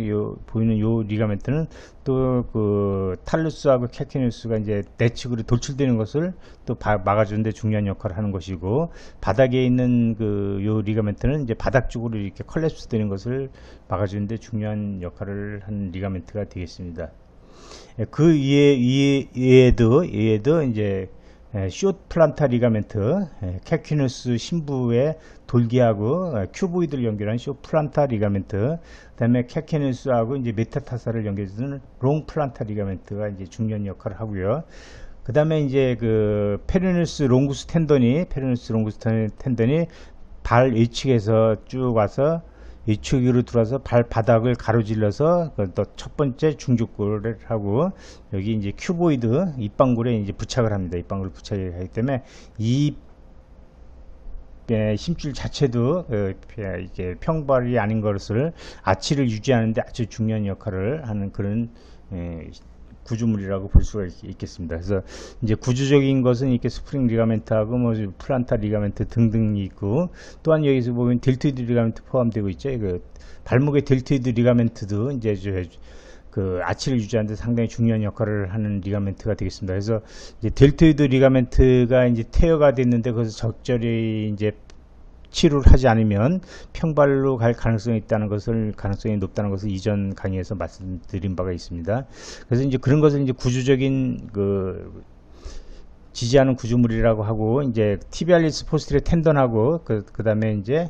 보이는 요 리가멘트는 또 그 탈루스하고 캘키뉴스가 이제 내측으로 돌출되는 것을 또 막아주는데 중요한 역할을 하는 것이고, 바닥에 있는 그 요 리가멘트는 이제 바닥 쪽으로 이렇게 컬랩스 되는 것을 막아주는데 중요한 역할을 하는 리가멘트가 되겠습니다. 그 이에도 이제 숏 플란타 리가멘트, 캘키누스 심부의 돌기하고 큐보이드를 연결한 숏 플란타 리가멘트, 그 다음에 캘키누스하고 이제 메타타사를 연결해주는 롱 플란타 리가멘트가 이제 중요한 역할을 하고요. 그 다음에 이제 그 페르누스 롱구스 텐던이 발 위측에서 쭉 와서 위축으로 들어와서 발바닥을 가로질러서 또 첫 번째 중족골을 하고, 여기 이제 큐보이드 입방굴에 이제 부착을 합니다. 입방굴 부착을 하기 때문에 이 힘줄 자체도 이게 평발이 아닌 것을 아치를 유지하는데 아주 중요한 역할을 하는 그런 구조물이라고 볼 수가 있겠습니다. 그래서 이제 구조적인 것은 이렇게 스프링 리가멘트하고 뭐 플란타 리가멘트 등등이 있고, 또한 여기서 보면 델토이드 리가멘트 포함되고 있죠. 그 발목의 델토이드 리가멘트도 이제 그 아치를 유지하는 데 상당히 중요한 역할을 하는 리가멘트가 되겠습니다. 그래서 이제 델토이드 리가멘트가 이제 퇴화가 됐는데 그것을 적절히 이제 치료를 하지 않으면 평발로 갈 가능성이 가능성이 높다는 것을 이전 강의에서 말씀드린 바가 있습니다. 그래서 이제 그런 것을 이제 구조적인 그 지지하는 구조물이라고 하고, 이제 티비알리스 포스트레 텐던하고 그 다음에 이제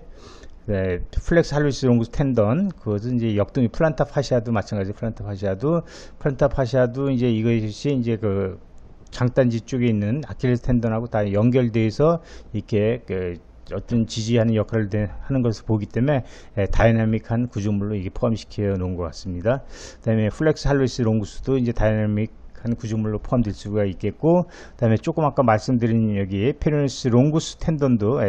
플렉스 할루스 롱구스 텐던, 그것은 이제 역동이 플란타 파시아도 마찬가지. 플란타 파시아도 이제 이것이 이제 그 장단지 쪽에 있는 아킬레스 텐던하고 다 연결돼서 이렇게 어떤 지지하는 역할을 하는 것을 보기 때문에 다이나믹한 구조물로 이게 포함시켜 놓은 것 같습니다. 그 다음에 플렉스 할루스 롱구스도 이제 다이나믹한 구조물로 포함될 수가 있겠고, 그 다음에 조금 아까 말씀드린 여기 페르누스 롱구스 텐던도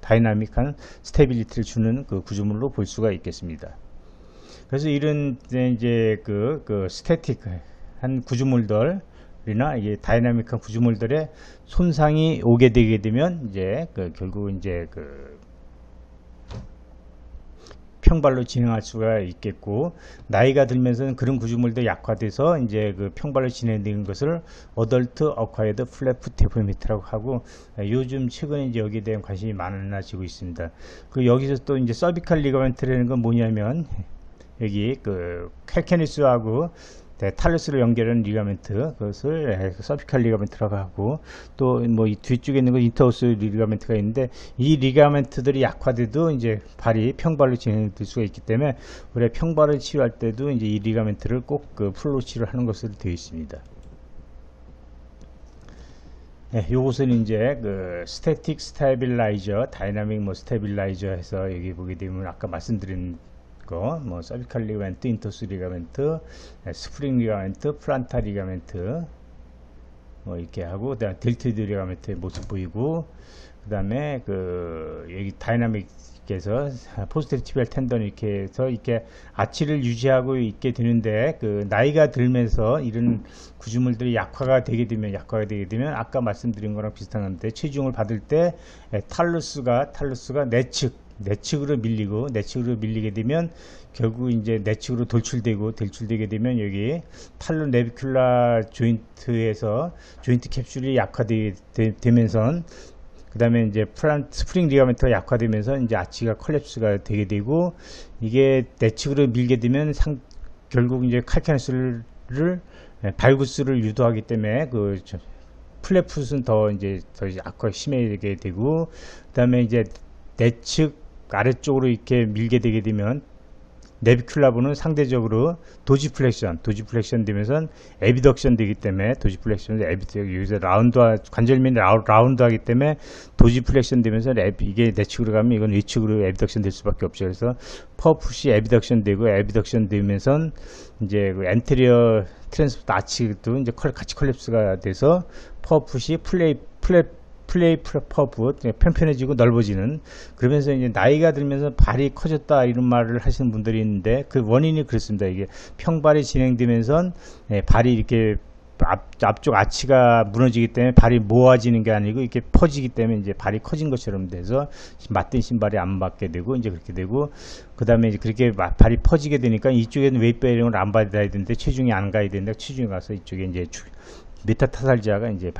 다이나믹한 스테빌리티를 주는 그 구조물로 볼 수가 있겠습니다. 그래서 이런 이제 그 스태틱한 구조물들 이나 이게 다이나믹한 구조물들의 손상이 오게 되게 되면 이제 결국 이제 평발로 진행할 수가 있겠고, 나이가 들면서는 그런 구조물도 약화돼서 이제 그 평발로 진행되는 것을 어덜트 어콰이드 플랫풋 데포미트라고 하고, 요즘 최근에 이제 여기에 대한 관심이 많아지고 있습니다. 그 여기서 또 이제 서비컬 리가멘트라는 건 뭐냐면, 여기 그 캘케니스하고 탈루스를 연결하는 리가멘트, 그것을 서비컬 리가멘트라고 하고, 또 뭐 이 뒤쪽에 있는 건 인터오스 리가멘트가 있는데, 이 리가멘트들이 약화돼도 이제 발이 평발로 진행될 수가 있기 때문에 우리 평발을 치료할 때도 이제 이 리가멘트를 꼭 그 플로 치료를 하는 것으로 되어 있습니다. 요것은 이제 그 스태틱 스테빌라이저, 다이나믹 뭐 스테빌라이저 해서 여기 보게 되면 아까 말씀드린 뭐 서비컬 리가멘트, 인터스 리가멘트, 스프링 리가멘트, 플란타 리가멘트, 이렇게 하고, 그다음 델토이드 리가멘트의 모습 보이고, 그다음에 여기 다이나믹에서 포스테리어 티비얼 텐던 이렇게 해서 이렇게 아치를 유지하고 있게 되는데, 나이가 들면서 이런 구조물들이 약화가 되게 되면 아까 말씀드린 거랑 비슷한 건데, 체중을 받을 때 탈루스가 내측으로 밀리게 되면 결국 이제 내측으로 돌출되게 되면 여기 탈루 내비큘라 조인트에서 조인트 캡슐이 약화되면서 그 다음에 이제 스프링 리가멘트가 약화되면서 이제 아치가 컬랩스가 되게 되고, 이게 내측으로 밀게 되면 결국 이제 칼키네스를 발구스를 유도하기 때문에 플랫풋은 더 약화가 심해지게 되고, 그 다음에 이제 내측 아래쪽으로 이렇게 밀게 되게 되면 내비큘라브는 상대적으로 도지플렉션 되면서 에비덕션 되기 때문에 여기서 관절면이 라운드 하기 때문에 도지플렉션 되면서 이게 내측으로 가면 이건 위측으로 에비덕션 될 수밖에 없죠. 그래서 퍼풋이 에비덕션 되면서 이제 엔테리어 트랜스포트 아치도 이제 같이 컬랩스가 돼서 퍼풋이 플레이 퍼프 편편해지고 넓어지는, 그러면서 이제 나이가 들면서 발이 커졌다 이런 말을 하시는 분들이 있는데, 그 원인이 그렇습니다. 이게 평발이 진행되면서 발이 이렇게 앞쪽 아치가 무너지기 때문에 발이 모아지는 게 아니고 이렇게 퍼지기 때문에 이제 발이 커진 것처럼 돼서 맞던 신발이 안 맞게 되고 이제 그렇게 되고, 그 다음에 이제 그렇게 발이 퍼지게 되니까 이쪽에는 웨이트 베어링을 안 받아야 되는데 체중이 안 가야 되는데, 체중이 가서 이쪽에 이제 메타타살지아가 이제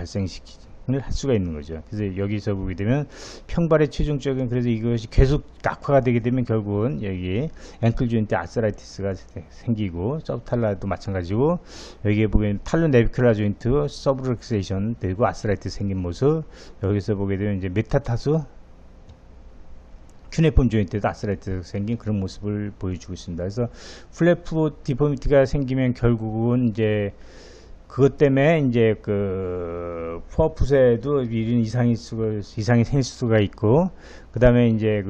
할 수가 있는 거죠. 그래서 여기서 보게 되면 평발의 체중적인, 그래서 이것이 계속 악화가 되게 되면 결국은 여기 앵클 조인트 아스라이티스가 생기고, 서브탈라도 마찬가지고, 여기에 보게 되면 탈루 내비큘라 조인트 서브렉세이션 되고 아스라이티스 생긴 모습, 여기서 보게 되면 이제 메타타수 큐네폼 조인트에도 아스라이티스가 생긴 그런 모습을 보여주고 있습니다. 그래서 플랫풋 디포미티가 생기면 결국은 이제 그것 때문에 이제 포어풋에도 이런 이상이 생길 수가 있고, 그 다음에 이제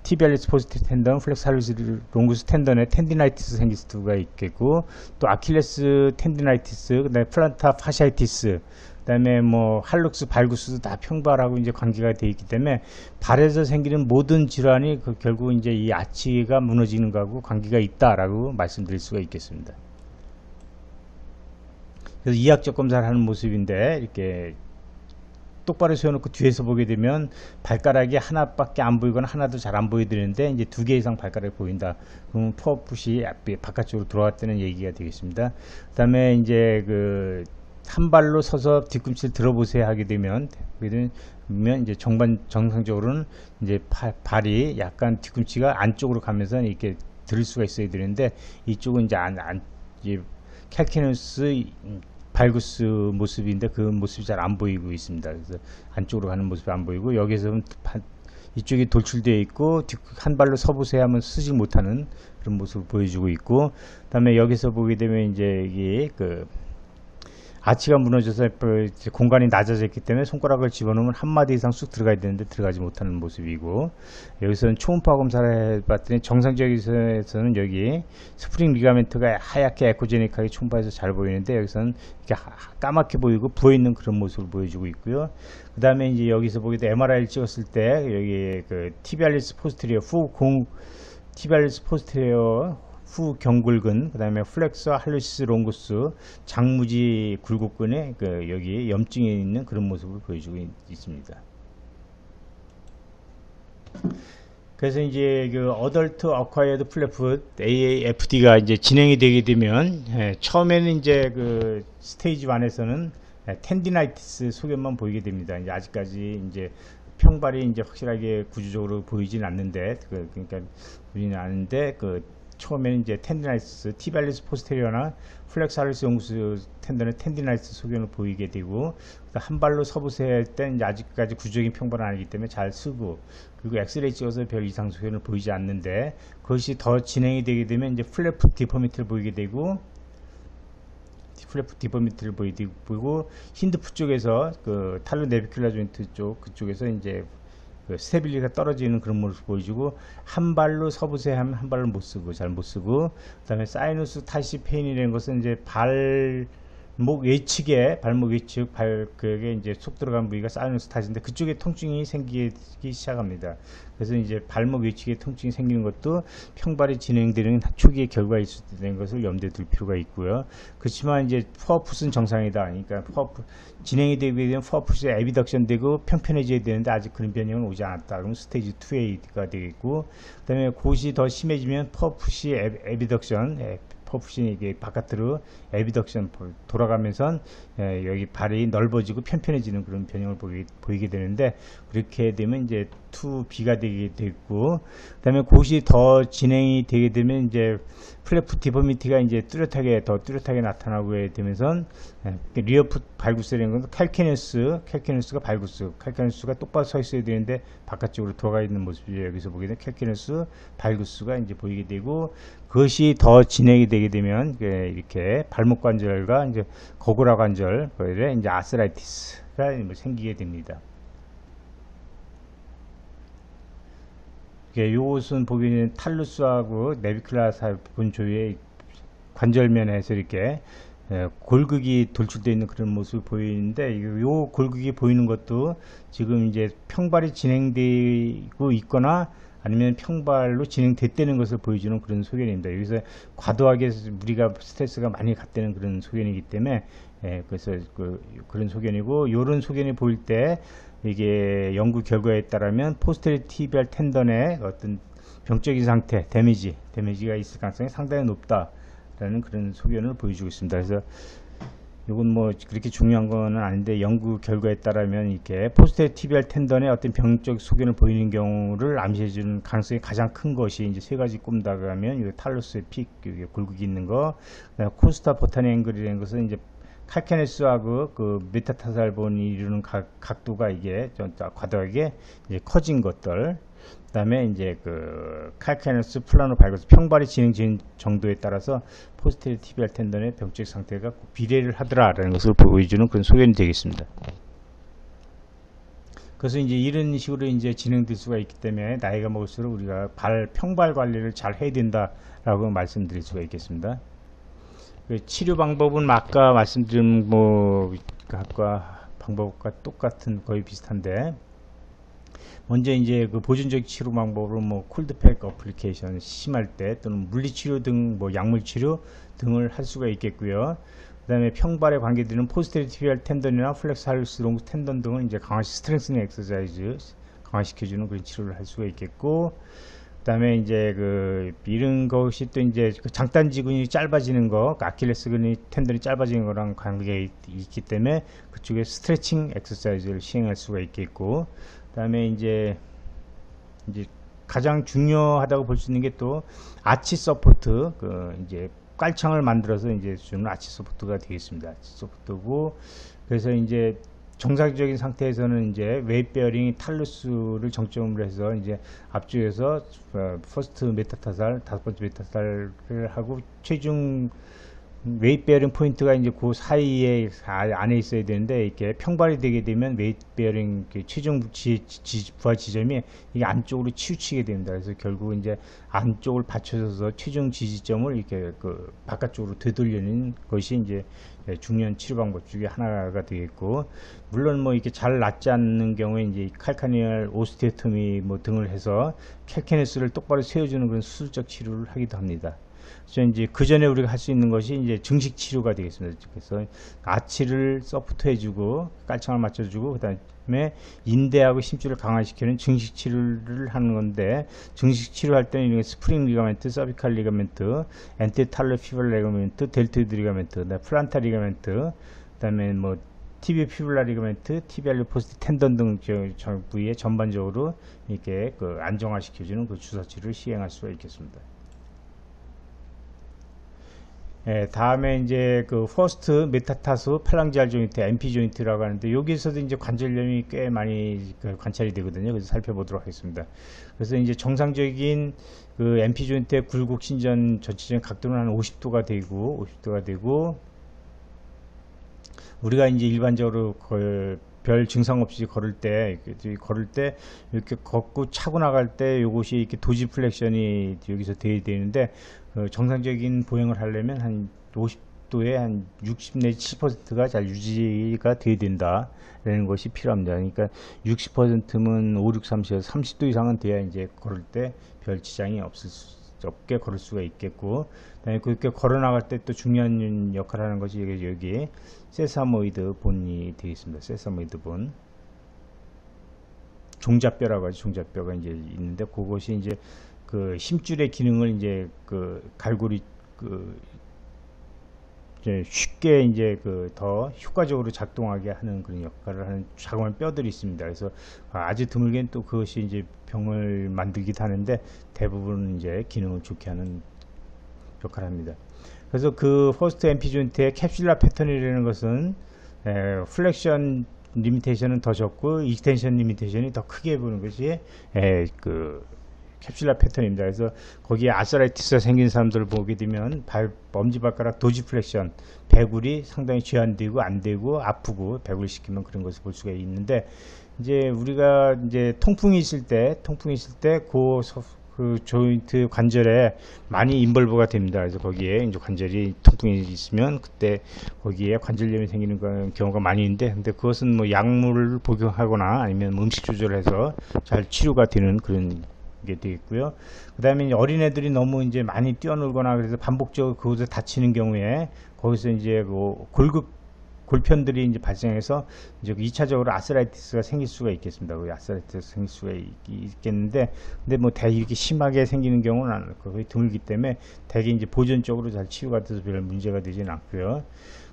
티비알리스 포스트 텐던, 플렉사루스 롱구스 텐던에 텐디나이티스 생길 수가 있겠고, 또 아킬레스 텐디나이티스, 그 다음에 플란타 파시아이티스, 그 다음에 뭐 할룩스, 발구스도 다 평발하고 이제 관계가 되어 있기 때문에 발에서 생기는 모든 질환이 결국 이제 이 아치가 무너지는 거하고 관계가 있다라고 말씀드릴 수가 있겠습니다. 그래서 이학적 검사를 하는 모습인데, 이렇게 똑바로 세워놓고 뒤에서 보게 되면 발가락이 하나밖에 안 보이거나 하나도 잘 안 보여드리는데, 이제 2개 이상 발가락이 보인다. 그러면 포어풋이 바깥쪽으로 들어왔다는 얘기가 되겠습니다. 그 다음에 이제 한 발로 서서 뒤꿈치를 들어보세요 하게 되면 이제 정상적으로는 이제 발이 약간 뒤꿈치가 안쪽으로 가면서 이렇게 들을 수가 있어야 되는데, 이쪽은 이제 캘키누스 발구스 모습인데 그 모습이 잘 안 보이고 있습니다. 그래서 안쪽으로 가는 모습이 안 보이고, 여기서 이쪽이 돌출되어 있고 한 발로 서보세요 하면 쓰지 못하는 그런 모습을 보여주고 있고, 그 다음에 여기서 보게 되면 이제 이게 아치가 무너져서 공간이 낮아졌기 때문에 손가락을 집어넣으면 한 마디 이상 쑥 들어가야 되는데 들어가지 못하는 모습이고, 여기서는 초음파 검사를 해봤더니 정상적에서는 여기 스프링 리가멘트가 하얗게 에코제닉하게 초음파에서 잘 보이는데, 여기서는 이렇게 까맣게 보이고 부어있는 그런 모습을 보여주고 있고요. 그 다음에 이제 여기서 보게 되면 MRI를 찍었을 때 여기 티비알리스 포스테리어 티비알리스 포스테리어 후 경골근, 그 다음에 플렉서 할루시스 롱구스 장무지 굴곡근에 여기 염증이 있는 그런 모습을 보여주고 있습니다. 그래서 이제 어덜트 어콰이어드 플랫풋 AAFD가 이제 진행이 되게 되면, 처음에는 이제 스테이지 1에서는 텐디나이티스 소견만 보이게 됩니다. 이제 아직까지 이제 평발이 이제 확실하게 구조적으로 보이진 않는데, 그러니까 보이진 않는데 처음에는 이제 텐디나이티스, 티비알리스 포스테리어나 플렉사리스 롱구스 텐던의 텐디나이티스 소견을 보이게 되고, 한 발로 서보세요 할 때 이제 아직까지 구조적인 평발은 아니기 때문에 잘 쓰고, 그리고 엑스레이 찍어서 별 이상 소견을 보이지 않는데, 그것이 더 진행이 되게 되면 이제 플랫풋 디포미티를 보이게 되고, 플랫풋 디포미티를 보이고, 힌드풋 쪽에서 탈루 내비큘라 조인트 그쪽에서 이제 스테빌리티가 떨어지는 그런 모습을 보여주고, 한 발로 서보세요 하면 한 발로 못 쓰고 잘 못 쓰고, 그 다음에 사이누스 타시 페인이라는 것은 이제 발 발목 외측에 발목 외측 그게 이제 속 들어간 부위가 사이노스타즈인데 그쪽에 통증이 생기기 시작합니다. 그래서 이제 발목 외측에 통증이 생기는 것도 평발이 진행되는 초기의 결과일 수 있다는 것을 염두에 둘 필요가 있고요. 그렇지만 이제 포어풋은 정상이다. 그러니까 진행이 되게 되면 포어풋이 에비덕션 되고 평편해져야 되는데 아직 그런 변형은 오지 않았다. 그럼 스테이지 2A가 되겠고, 그다음에 그것이 더 심해지면 포어풋이 에비덕션 퍼풋이 이게 바깥으로 에비덕션 돌아가면서 여기 발이 넓어지고 편편해지는 그런 변형을 보이게 되는데, 그렇게 되면 이제 2B가 되게 되고, 그다음에 그것이 더 진행이 되게 되면 이제 플랫풋 디포미티가 이제 더 뚜렷하게 나타나게 되면서 리어풋 발구스라는 건 칼키네스가 발구스, 칼키네스가 똑바로 서 있어야 되는데 바깥쪽으로 들어가 있는 모습이 여기서 보게 되면 칼키네스 발구스가 이제 보이게 되고, 그것이 더 진행이 되게 되면 이렇게 발목 관절과 이제 거구라 관절, 거기에 이제 아스라이티스가 생기게 됩니다. 이것은 보기에는 탈루스하고 네비큘라 본조의 관절면에서 이렇게 골극이 돌출되어 있는 그런 모습을 보이는데, 이 골극이 보이는 것도 지금 이제 평발이 진행되고 있거나 아니면 평발로 진행됐다는 것을 보여주는 그런 소견입니다. 여기서 과도하게 우리가 스트레스가 많이 갔다는 그런 소견이기 때문에 그래서 그런 소견이고, 이런 소견이 보일 때 이게 연구 결과에 따르면 포스테리어 티비알 텐던의 어떤 병적인 상태, 데미지가 있을 가능성이 상당히 높다라는 그런 소견을 보여주고 있습니다. 그래서 이건 뭐 그렇게 중요한 건 아닌데, 연구 결과에 따르면 이렇게 포스테리어 티비알 텐던의 어떤 병적 소견을 보이는 경우를 암시해주는 가능성이 가장 큰 것이 이제 세 가지 꼽다가 하면 이 탈루스의 픽, 골격이 있는 거, 코스타 보타니 앵글이라는 것은 이제 칼케네스하고 그 메타타살본이 이루는 각도가 이게 좀 과도하게 이제 커진 것들, 그 다음에 이제 그 칼케네스 플라노 발거스 평발이 진행 정도에 따라서 포스테리어 티비알 텐던의 병적 상태가 비례를 하더라라는 것을 보여주는 그런 소견이 되겠습니다. 그래서 이제 이런 식으로 이제 진행될 수가 있기 때문에 나이가 먹을수록 우리가 평발 관리를 잘 해야 된다라고 말씀드릴 수가 있겠습니다. 그 치료 방법은 아까 말씀드린 아까 방법과 똑같은, 거의 비슷한데, 먼저 이제 그 보존적 치료 방법으로 콜드팩 어플리케이션 심할 때, 또는 물리치료 등 약물 치료 등을 할 수가 있겠고요. 그 다음에 평발에 관계되는 포스테리어 티비알 텐던이나 플렉스 할루스 롱스 텐던 등을 이제 스트렝스닝 엑서사이즈 강화시켜주는 그런 치료를 할 수가 있겠고, 그 다음에 이제 이런 것이 또 이제 장단지근이 짧아지는 거, 아킬레스근이 텐던이 짧아지는 거랑 관계가 있기 때문에 그쪽에 스트레칭 엑서사이즈를 시행할 수가 있겠고, 그 다음에 이제 가장 중요하다고 볼 수 있는 게 또 아치 서포트, 이제 깔창을 만들어서 이제 주는 아치 서포트가 되겠습니다. 아치 서포트고, 그래서 이제 정상적인 상태에서는 이제 웨이트 베어링이 탈루스를 정점으로 해서 이제 앞쪽에서 퍼스트 메타타살, 다섯 번째 메타타살을 하고, 최종 웨이트 베어링 포인트가 이제 그 사이에 안에 있어야 되는데, 이렇게 평발이 되게 되면 웨이트 베어링 최종 부하 지점이 이게 안쪽으로 치우치게 됩니다. 그래서 결국 이제 안쪽을 받쳐줘서 최종 지지점을 이렇게 바깥쪽으로 되돌리는 것이 이제 중요한 치료 방법 중에 하나가 되겠고, 물론 이렇게 잘 낫지 않는 경우에 이제 칼카니얼 오스테오토미 등을 해서 칼케네스를 똑바로 세워주는 그런 수술적 치료를 하기도 합니다. 그래서 이제 그 전에 우리가 할 수 있는 것이 이제 증식 치료가 되겠습니다. 그래서 아치를 서포트 해주고 깔창을 맞춰주고, 그 다음에 인대하고 심줄을 강화시키는 증식 치료를 하는 건데, 증식 치료할 때는 스프링 리가멘트, 서비칼 리가멘트, 엔테탈로 피블라 리가멘트, 델토이드 리가멘트, 플란타 리가멘트, 그 다음에 티비아 피블라 리가멘트, 티비알리 포스트 텐던 등 부위에 전반적으로 이렇게 안정화시켜주는 그 주사 치료를 시행할 수가 있겠습니다. 다음에 이제 퍼스트 메타타스 팔랑지알 조인트, MP 조인트라고 하는데, 여기서도 이제 관절염이 꽤 많이 관찰이 되거든요. 그래서 살펴보도록 하겠습니다. 그래서 이제 정상적인 MP 조인트의 굴곡 신전 전체적인 각도는 한 50도가 되고, 우리가 이제 일반적으로 별 증상 없이 걸을 때 이렇게 걷고 차고 나갈 때 이것이 이렇게 도지플렉션이 여기서 돼야 되는데, 정상적인 보행을 하려면 한 각도의 한 60 내지 7%가 잘 유지가 돼야 된다라는 것이 필요합니다. 그러니까 60%면 5, 6, 30에서 30도 이상은 돼야 이제 걸을 때 별 지장이 없게 걸을 수가 있겠고, 그다음에 그렇게 걸어 나갈 때 또 중요한 역할을 하는 것이 여기 세사모이드 본이 되겠습니다. 세사모이드 본. 종잡뼈라고 하죠. 종잡뼈가 이제 있는데 그것이 이제 그 힘줄의 기능을 이제 그 갈고리 이제 쉽게 이제 그 더 효과적으로 작동하게 하는 그런 역할을 하는 작은 뼈들이 있습니다. 그래서 아주 드물게는 또 그것이 이제 병을 만들기도 하는데 대부분 이제 기능을 좋게 하는 역할을 합니다. 그래서 그 퍼스트 MP 조인트의 캡슐라 패턴이라는 것은 플렉션 리미테이션은 더 적고 익스텐션 리미테이션이 더 크게 보는 것이 그 캡슐라 패턴입니다. 그래서 거기에 아스라이티스가 생긴 사람들을 보게 되면 엄지발가락 도지플렉션, 배굴이 상당히 제한되고 안 되고 아프고 배굴 시키면 그런 것을 볼 수가 있는데, 이제 우리가 이제 통풍이 있을 때 그 조인트 관절에 많이 인벌브가 됩니다. 그래서 거기에 이제 관절이 통풍이 있으면 그때 거기에 관절염이 생기는 경우가 많이 있는데, 근데 그것은 뭐 약물을 복용하거나 아니면 음식 조절해서 잘 치료가 되는 그런 게 되겠고요. 그 다음에 어린애들이 너무 이제 많이 뛰어놀거나 그래서 반복적으로 그곳에 다치는 경우에 거기서 이제 그 골편들이 이제 발생해서 이제 2차적으로 아스라이티스가 생길 수가 있겠습니다. 아스라이티스가 생길 수가 있겠는데, 근데 뭐 대개 이렇게 심하게 생기는 경우는 거의 드물기 때문에 대개 이제 보존적으로 잘 치유가 돼서 별 문제가 되지는 않고요.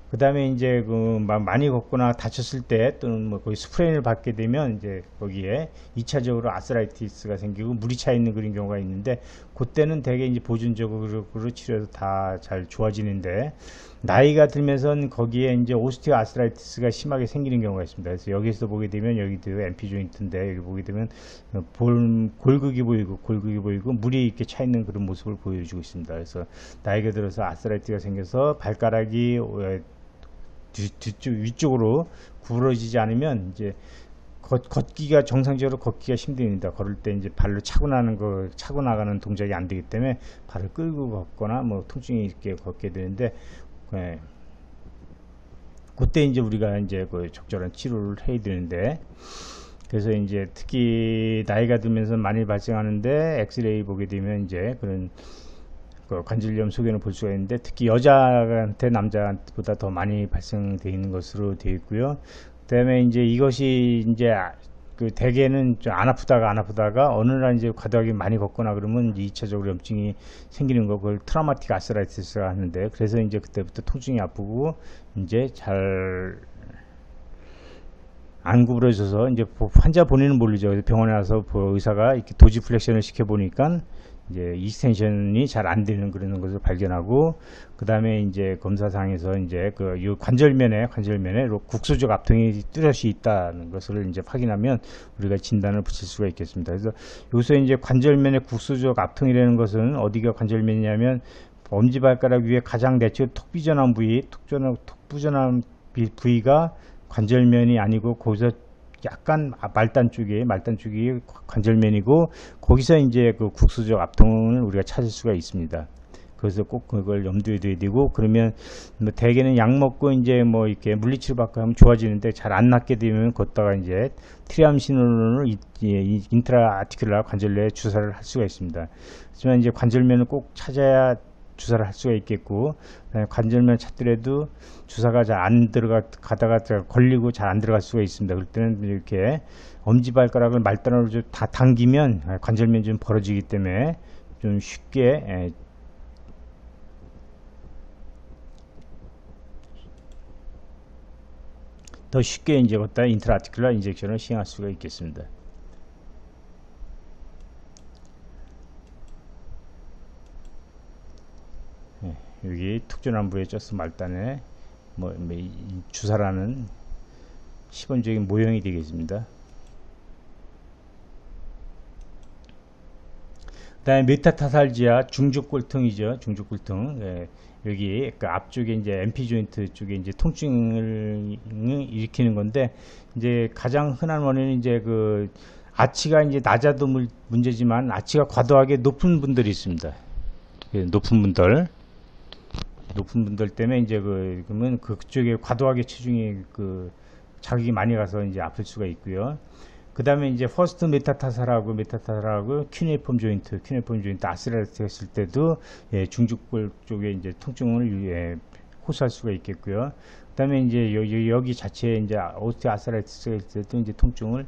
그 다음에 이제 그 많이 걷거나 다쳤을 때 또는 뭐 거기 스프레인을 받게 되면 이제 거기에 2차적으로 아스라이티스가 생기고 물이 차 있는 그런 경우가 있는데, 그때는 대개 이제 보존적으로 치료해서 다 잘 좋아지는데, 나이가 들면서는 거기에 이제 오스티오 아스라이티스가 심하게 생기는 경우가 있습니다. 그래서 여기서 보게 되면 여기도 MP 조인트인데 여기 보게 되면 골극이 보이고 물이 이렇게 차 있는 그런 모습을 보여주고 있습니다. 그래서 나이가 들어서 아스라이티스가 생겨서 발가락이 위쪽으로 구부러지지 않으면 이제 걷기가 정상적으로 걷기가 힘듭니다. 걸을 때 이제 발로 차고 나가는 동작이 안 되기 때문에 발을 끌고 걷거나 뭐 통증이 있게 걷게 되는데, 그때 이제 우리가 이제 그 적절한 치료를 해야 되는데, 그래서 이제 특히 나이가 들면서 많이 발생하는데 엑스레이 보게 되면 이제 그런 그 관절염 소견을 볼 수가 있는데, 특히 여자한테 남자보다 더 많이 발생되어 있는 것으로 되어 있고요. 그다음에 이제 이것이 이제 그 대개는 좀 안 아프다가 어느 날 이제 과도하게 많이 걷거나 그러면 2차적으로 염증이 생기는 거, 그걸 트라우마틱 아스라이티스가 하는데, 그래서 이제 그때부터 통증이 아프고 이제 잘 안 구부러져서 이제 환자 본인은 모르죠. 병원에 와서 의사가 이렇게 도지 플렉션을 시켜 보니까 이제 익스텐션이 잘 안 되는 그런 것을 발견하고, 그 다음에 이제 검사상에서 이제 그 관절면에 국소적 압통이 뚜렷이 있다는 것을 이제 확인하면 우리가 진단을 붙일 수가 있겠습니다. 그래서 여기서 이제 관절면의 국소적 압통이라는 것은 어디가 관절면이냐면 엄지발가락 위에 가장 내추럴 톡 삐져나온 부위가 관절면이 아니고 거기서 약간 말단 쪽이 관절면이고, 거기서 이제 그 국소적 압통을 우리가 찾을 수가 있습니다. 그래서 꼭 그걸 염두에 둬야 되고, 그러면 뭐 대개는 약 먹고 이제 뭐 이렇게 물리치료 받고 하면 좋아지는데 잘 안 낫게 되면 걷다가 이제 트리암시놀론을 인트라 아티큘라 관절내에 주사를 할 수가 있습니다. 하지만 이제 관절면을 꼭 찾아야 주사를 할 수가 있겠고, 관절면 찾더라도 주사가 잘 안 가다가 걸리고 잘 안 들어갈 수가 있습니다. 그럴 때는 이렇게 엄지발가락을 말단으로 좀 다 당기면 관절면이 좀 벌어지기 때문에 좀 쉽게 더 쉽게 이제 걷다 인트라아티큘라 인젝션을 시행할 수가 있겠습니다. 여기 툭전환부에 쪄서 말단에 주사라는 시범적인 모형이 되겠습니다. 그 다음에 메타타살지아 중족골통이죠. 중족골통. 여기 그 앞쪽에 이제 MP 조인트 쪽에 이제 통증을 일으키는 건데, 이제 가장 흔한 원인은 이제 그 아치가 이제 낮아도 문제지만 아치가 과도하게 높은 분들이 있습니다. 높은 분들. 높은 분들 때문에 이제 그러면 그쪽에 과도하게 체중이 자극이 많이 가서 이제 아플 수가 있고요. 그 다음에 이제 퍼스트 메타타살하고 큐네이폼 조인트 아스라이티스 했을 때도 중족골 쪽에 이제 통증을 호소할 수가 있겠고요. 그 다음에 이제 여기 자체에 이제 오스티오아스라이티스가 있을 때도 이제 통증을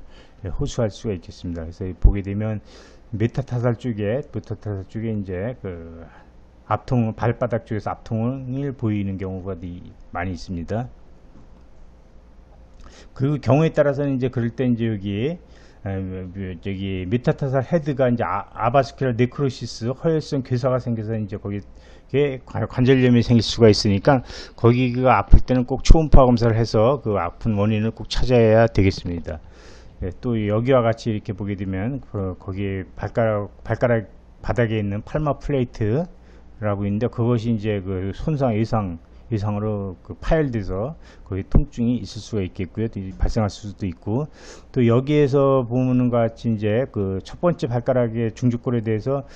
호소할 수가 있겠습니다. 그래서 보게 되면 메타타살 쪽에 이제 앞통, 발바닥 쪽에서 앞통을 보이는 경우가 많이 있습니다. 그리고 경우에 따라서는 이제 그럴 때 이제 저기 메타타살 헤드가 이제 아바스큘러 네크로시스, 허혈성 괴사가 생겨서 이제 거기에 관절염이 생길 수가 있으니까 거기가 아플 때는 꼭 초음파 검사를 해서 그 아픈 원인을 꼭 찾아야 되겠습니다. 또 여기와 같이 이렇게 보게 되면 거기에 발가락 바닥에 있는 팔마 플레이트라고 있는데 그것이 이제 손상 예상으로 파열돼서 거기 통증이 있을 수가 있겠고요. 발생할 수도 있고, 또 여기에서 보는 것 같이 이제 첫 번째 발가락의 중족골에 대해서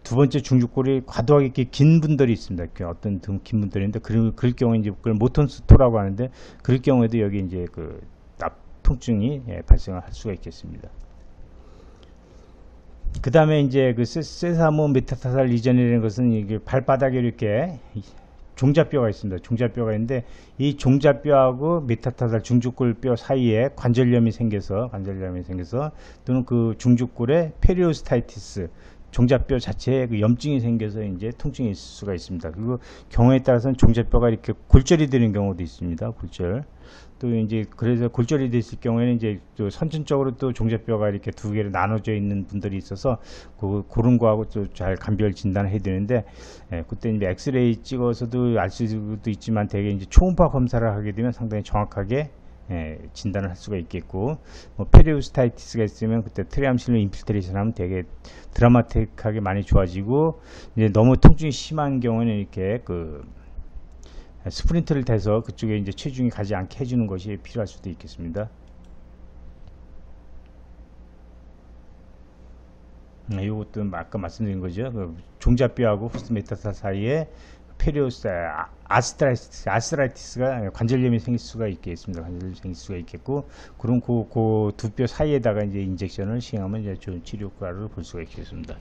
두 번째 중족골이 과도하게 이렇게 긴 분들이 있습니다. 어떤 긴 분들인데 그럴 경우에 이제 그걸 모턴스토라고 하는데 그럴 경우에도 여기 이제 통증이 발생할 수가 있겠습니다. 그 다음에 이제 세사모 메타타살 리전이라는 것은 이게 발바닥에 이렇게 종자뼈가 있습니다. 종자뼈가 있는데 이 종자뼈하고 메타타살 중족골뼈 사이에 관절염이 생겨서 또는 그 중족골에 페리오스타이티스 종자뼈 자체에 염증이 생겨서 이제 통증이 있을 수가 있습니다. 그리고 경우에 따라서는 종자뼈가 이렇게 골절이 되는 경우도 있습니다. 골절. 또 이제 그래서 골절이 됐을 경우에는 이제 또 선천적으로 또 종자뼈가 이렇게 두 개로 나눠져 있는 분들이 있어서 그런 거하고 또 잘 감별 진단을 해야 되는데 그때 이제 엑스레이 찍어서도 알 수도 있지만 대개 이제 초음파 검사를 하게 되면 상당히 정확하게 진단을 할 수가 있겠고, 페리오스타이티스가 있으면 그때 트리암실로 인필트레이션 하면 되게 드라마틱하게 많이 좋아지고, 이제 너무 통증이 심한 경우에는 이렇게 스프린트를 대서 그쪽에 이제 체중이 가지 않게 해주는 것이 필요할 수도 있겠습니다. 이것도 아까 말씀드린 거죠. 종자뼈하고 포스트 메타타살 사이에 아스라이티스가 관절염이 생길 수가 있겠습니다. 관절염이 생길 수가 있겠고, 그럼 그 두 뼈 사이에다가 이제 인젝션을 시행하면 이제 좋은 치료 효과를 볼 수가 있겠습니다.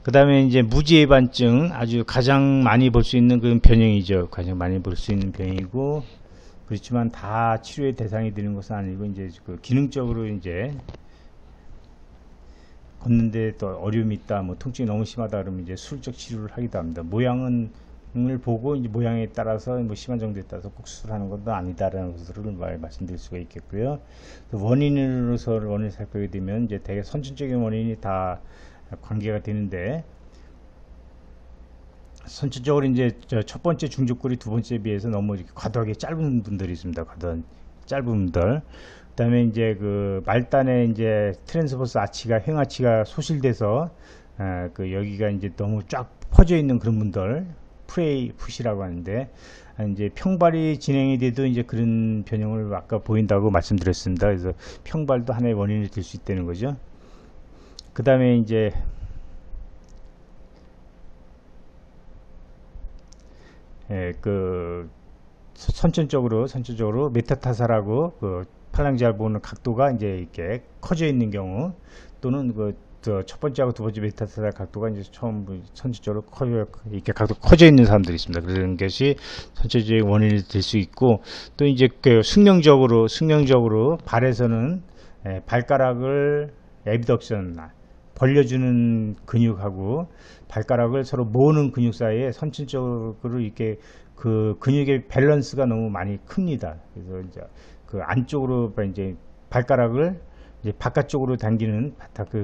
그 다음에 이제 무지해반증, 아주 가장 많이 볼 수 있는 그런 변형이죠. 가장 많이 볼 수 있는 변형이고, 그렇지만 다 치료의 대상이 되는 것은 아니고, 이제 기능적으로 이제 걷는데 또 어려움이 있다, 통증이 너무 심하다 그러면 이제 수술적 치료를 하기도 합니다. 모양을 보고 이제 모양에 따라서 심한 정도에 따라서 꼭 수술하는 것도 아니다라는 것을 말씀드릴 수가 있겠고요. 원인을 살펴보게 되면 이제 대개 선천적인 원인이 다 관계가 되는데, 선천적으로 이제 첫 번째 중족골이 두 번째에 비해서 너무 이렇게 과도하게 짧은 분들이 있습니다. 과도한 짧은 분들. 그 다음에 이제 말단에 이제 트랜스버스 아치가, 행아치가 소실돼서 여기가 이제 너무 쫙 퍼져 있는 그런 분들, 프레이 풋이라고 하는데, 이제 평발이 진행이 돼도 이제 그런 변형을 아까 보인다고 말씀드렸습니다. 그래서 평발도 하나의 원인이 될 수 있다는 거죠. 그 다음에 이제 선천적으로 메타타살하고 팔랑지알 보는 각도가 이제 이렇게 커져 있는 경우, 또는 첫 번째하고 두 번째 메타타살 각도가 이제 선천적으로 이렇게 각도 커져 있는 사람들이 있습니다. 그런 것이 선천적인 원인이 될 수 있고, 또 이제 숙명적으로 발에서는 발가락을 애비덕션 벌려주는 근육하고 발가락을 서로 모으는 근육 사이에 선천적으로 이렇게 근육의 밸런스가 너무 많이 큽니다. 그래서 이제 안쪽으로 이제 발가락을 이제 바깥쪽으로 당기는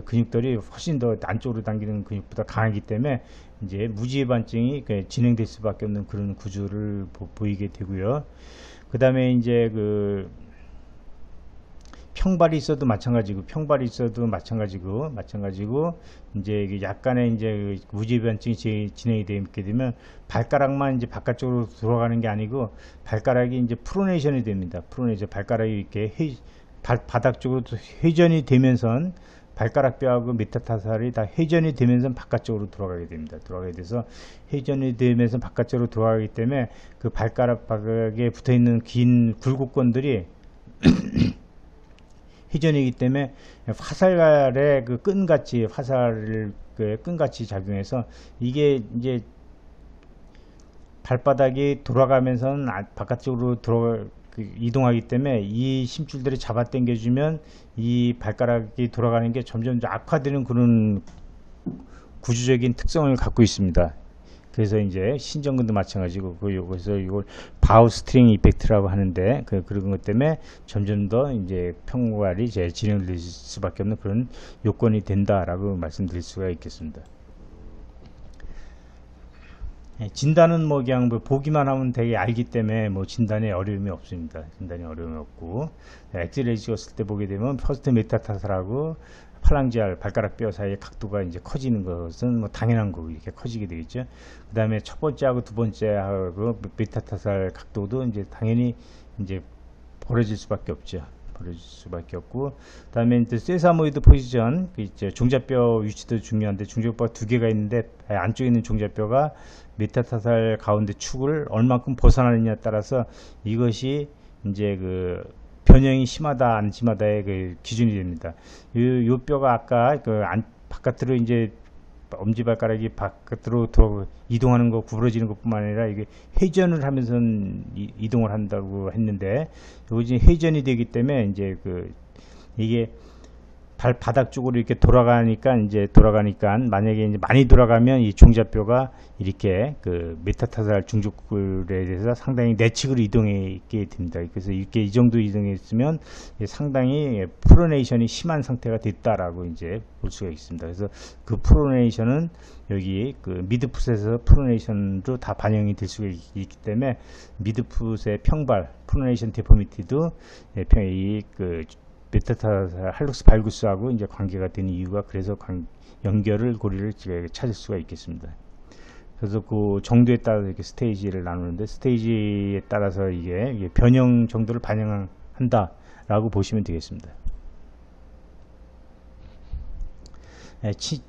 근육들이 훨씬 더 안쪽으로 당기는 근육보다 강하기 때문에 이제 무지해반증이 진행될 수밖에 없는 그런 구조를 보이게 되고요. 그 다음에 이제 평발이 있어도 마찬가지고 이제 약간의 이제 무지해반증이 진행이 되게 되면 발가락만 이제 바깥쪽으로 돌아가는 게 아니고 발가락이 이제 프로네이션이 됩니다. 발가락이 이렇게 바닥 쪽으로 회전이 되면서 발가락 뼈하고 메타타살이 다 회전이 되면서 바깥쪽으로 돌아가게 됩니다. 돌아가게 돼서 회전이 되면서 바깥쪽으로 돌아가기 때문에 그 발가락 바닥에 붙어 있는 긴 굴곡건들이 회전이기 때문에 화살의 그 끈같이 화살을 그 끈같이 작용해서 이게 이제 발바닥이 돌아가면서는 바깥쪽으로 이동하기 때문에 이 심줄들이 잡아 당겨주면 이 발가락이 돌아가는 게 점점 악화되는 그런 구조적인 특성을 갖고 있습니다. 그래서 이제 신전근도 마찬가지고 그래서 이걸 바우 스트링 이펙트라고 하는데 그런 것 때문에 점점 더 이제 평발이 이제 진행될 수밖에 없는 그런 요건이 된다라고 말씀드릴 수가 있겠습니다. 진단은 뭐 그냥 뭐 보기만 하면 되게 알기 때문에 뭐 진단에 어려움이 없습니다. 진단에 어려움이 없고 엑스레이 찍었을 때 보게 되면 퍼스트 메타타살하고 팔랑지알 발가락 뼈 사이의 각도가 이제 커지는 것은 뭐 당연한 거고 이렇게 커지게 되겠죠. 그 다음에 첫 번째하고 두 번째하고 메타타살 각도도 이제 당연히 이제 벌어질 수밖에 없죠. 벌어질 수밖에 없고, 그 다음에 이제 세사모이드 포지션, 이제 종자뼈 위치도 중요한데 종자뼈가 두 개가 있는데 안쪽에 있는 종자뼈가 메타타살 가운데 축을 얼만큼 벗어나느냐에 따라서 이것이 이제 그 변형이 심하다 안 심하다의 그 기준이 됩니다. 요 뼈가 아까 그 바깥으로 이제 엄지발가락이 바깥으로 이동하는 거 구부러지는 것뿐만 아니라 이게 회전을 하면서 이동을 한다고 했는데 요즘 회전이 되기 때문에 이제 그 이게 발바닥 쪽으로 이렇게 돌아가니까 만약에 이제 많이 돌아가면 이 종자뼈가 이렇게 그 메타타살 중족골에 대해서 상당히 내측으로 이동해 있게 됩니다. 그래서 이렇게 이 정도 이동했으면 상당히 프로네이션이 심한 상태가 됐다라고 이제 볼 수가 있습니다. 그래서 그 프로네이션은 여기 그 미드풋에서 프로네이션도 다 반영이 될 수가 있기 때문에 미드풋의 평발 프로네이션 데포미티도 그 메타타살 할룩스 발구스하고 이제 관계가 되는 이유가 그래서 연결을 고리를 찾을 수가 있겠습니다. 그래서 그 정도에 따라서 이렇게 스테이지를 나누는데 스테이지에 따라서 이게 변형 정도를 반영한다라고 보시면 되겠습니다.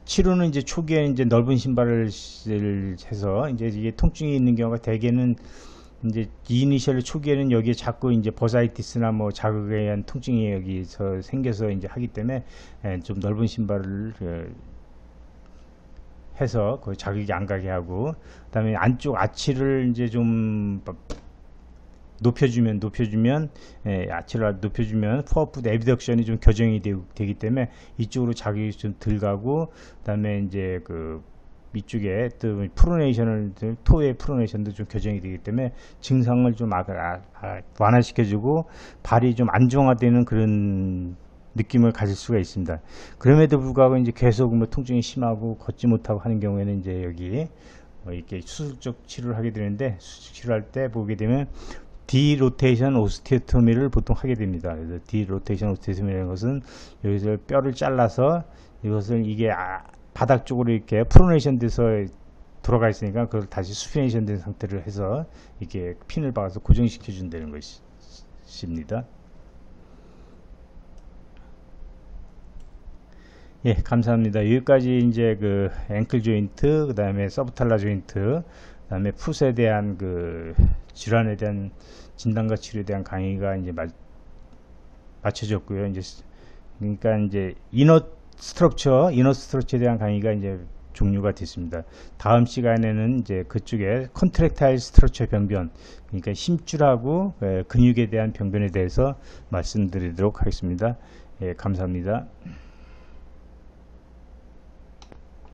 치료는 이제 초기에 이제 넓은 신발을 해서 이제 이게 통증이 있는 경우가 대개는 이제 이니셜 초기에는 여기에 자꾸 이제 버사이티스나 뭐 자극에 의한 통증이 여기서 생겨서 이제 하기 때문에 좀 넓은 신발을 해서 그 자극이 안 가게 하고, 그다음에 안쪽 아치를 이제 좀 높여주면 아치를 높여주면 포어풋 에비덕션이 좀 교정이 되기 때문에 이쪽으로 자극이 좀 덜 가고, 그다음에 이제 그 이쪽에 또 프로네이션을 토의 프로네이션도 좀 교정이 되기 때문에 증상을 좀 완화시켜주고 발이 좀 안정화되는 그런 느낌을 가질 수가 있습니다. 그럼에도 불구하고 이제 계속 뭐 통증이 심하고 걷지 못하고 하는 경우에는 이제 여기 이렇게 수술적 치료를 하게 되는데, 수술 치료할 때 보게 되면 디로테이션 오스티오토미를 보통 하게 됩니다. 그래서 디로테이션 오스티오토미라는 것은 여기서 뼈를 잘라서 이것을 이게 바닥 쪽으로 이렇게 프로네이션 돼서 돌아가 있으니까 그걸 다시 수피네이션 된 상태를 해서 이렇게 핀을 박아서 고정시켜 준다는 것입니다. 예, 감사합니다. 여기까지 이제 그 앵클 조인트, 그 다음에 서브탈라 조인트, 그 다음에 풋에 대한 그 질환에 대한 진단과 치료에 대한 강의가 이제 마쳐졌고요. 이제 그러니까 이제 이너 스트럭처에 대한 강의가 이제 종료가 됐습니다. 다음 시간에는 이제 그쪽에 컨트랙타일 스트럭처 병변, 그러니까 힘줄하고 근육에 대한 병변에 대해서 말씀드리도록 하겠습니다. 예, 감사합니다.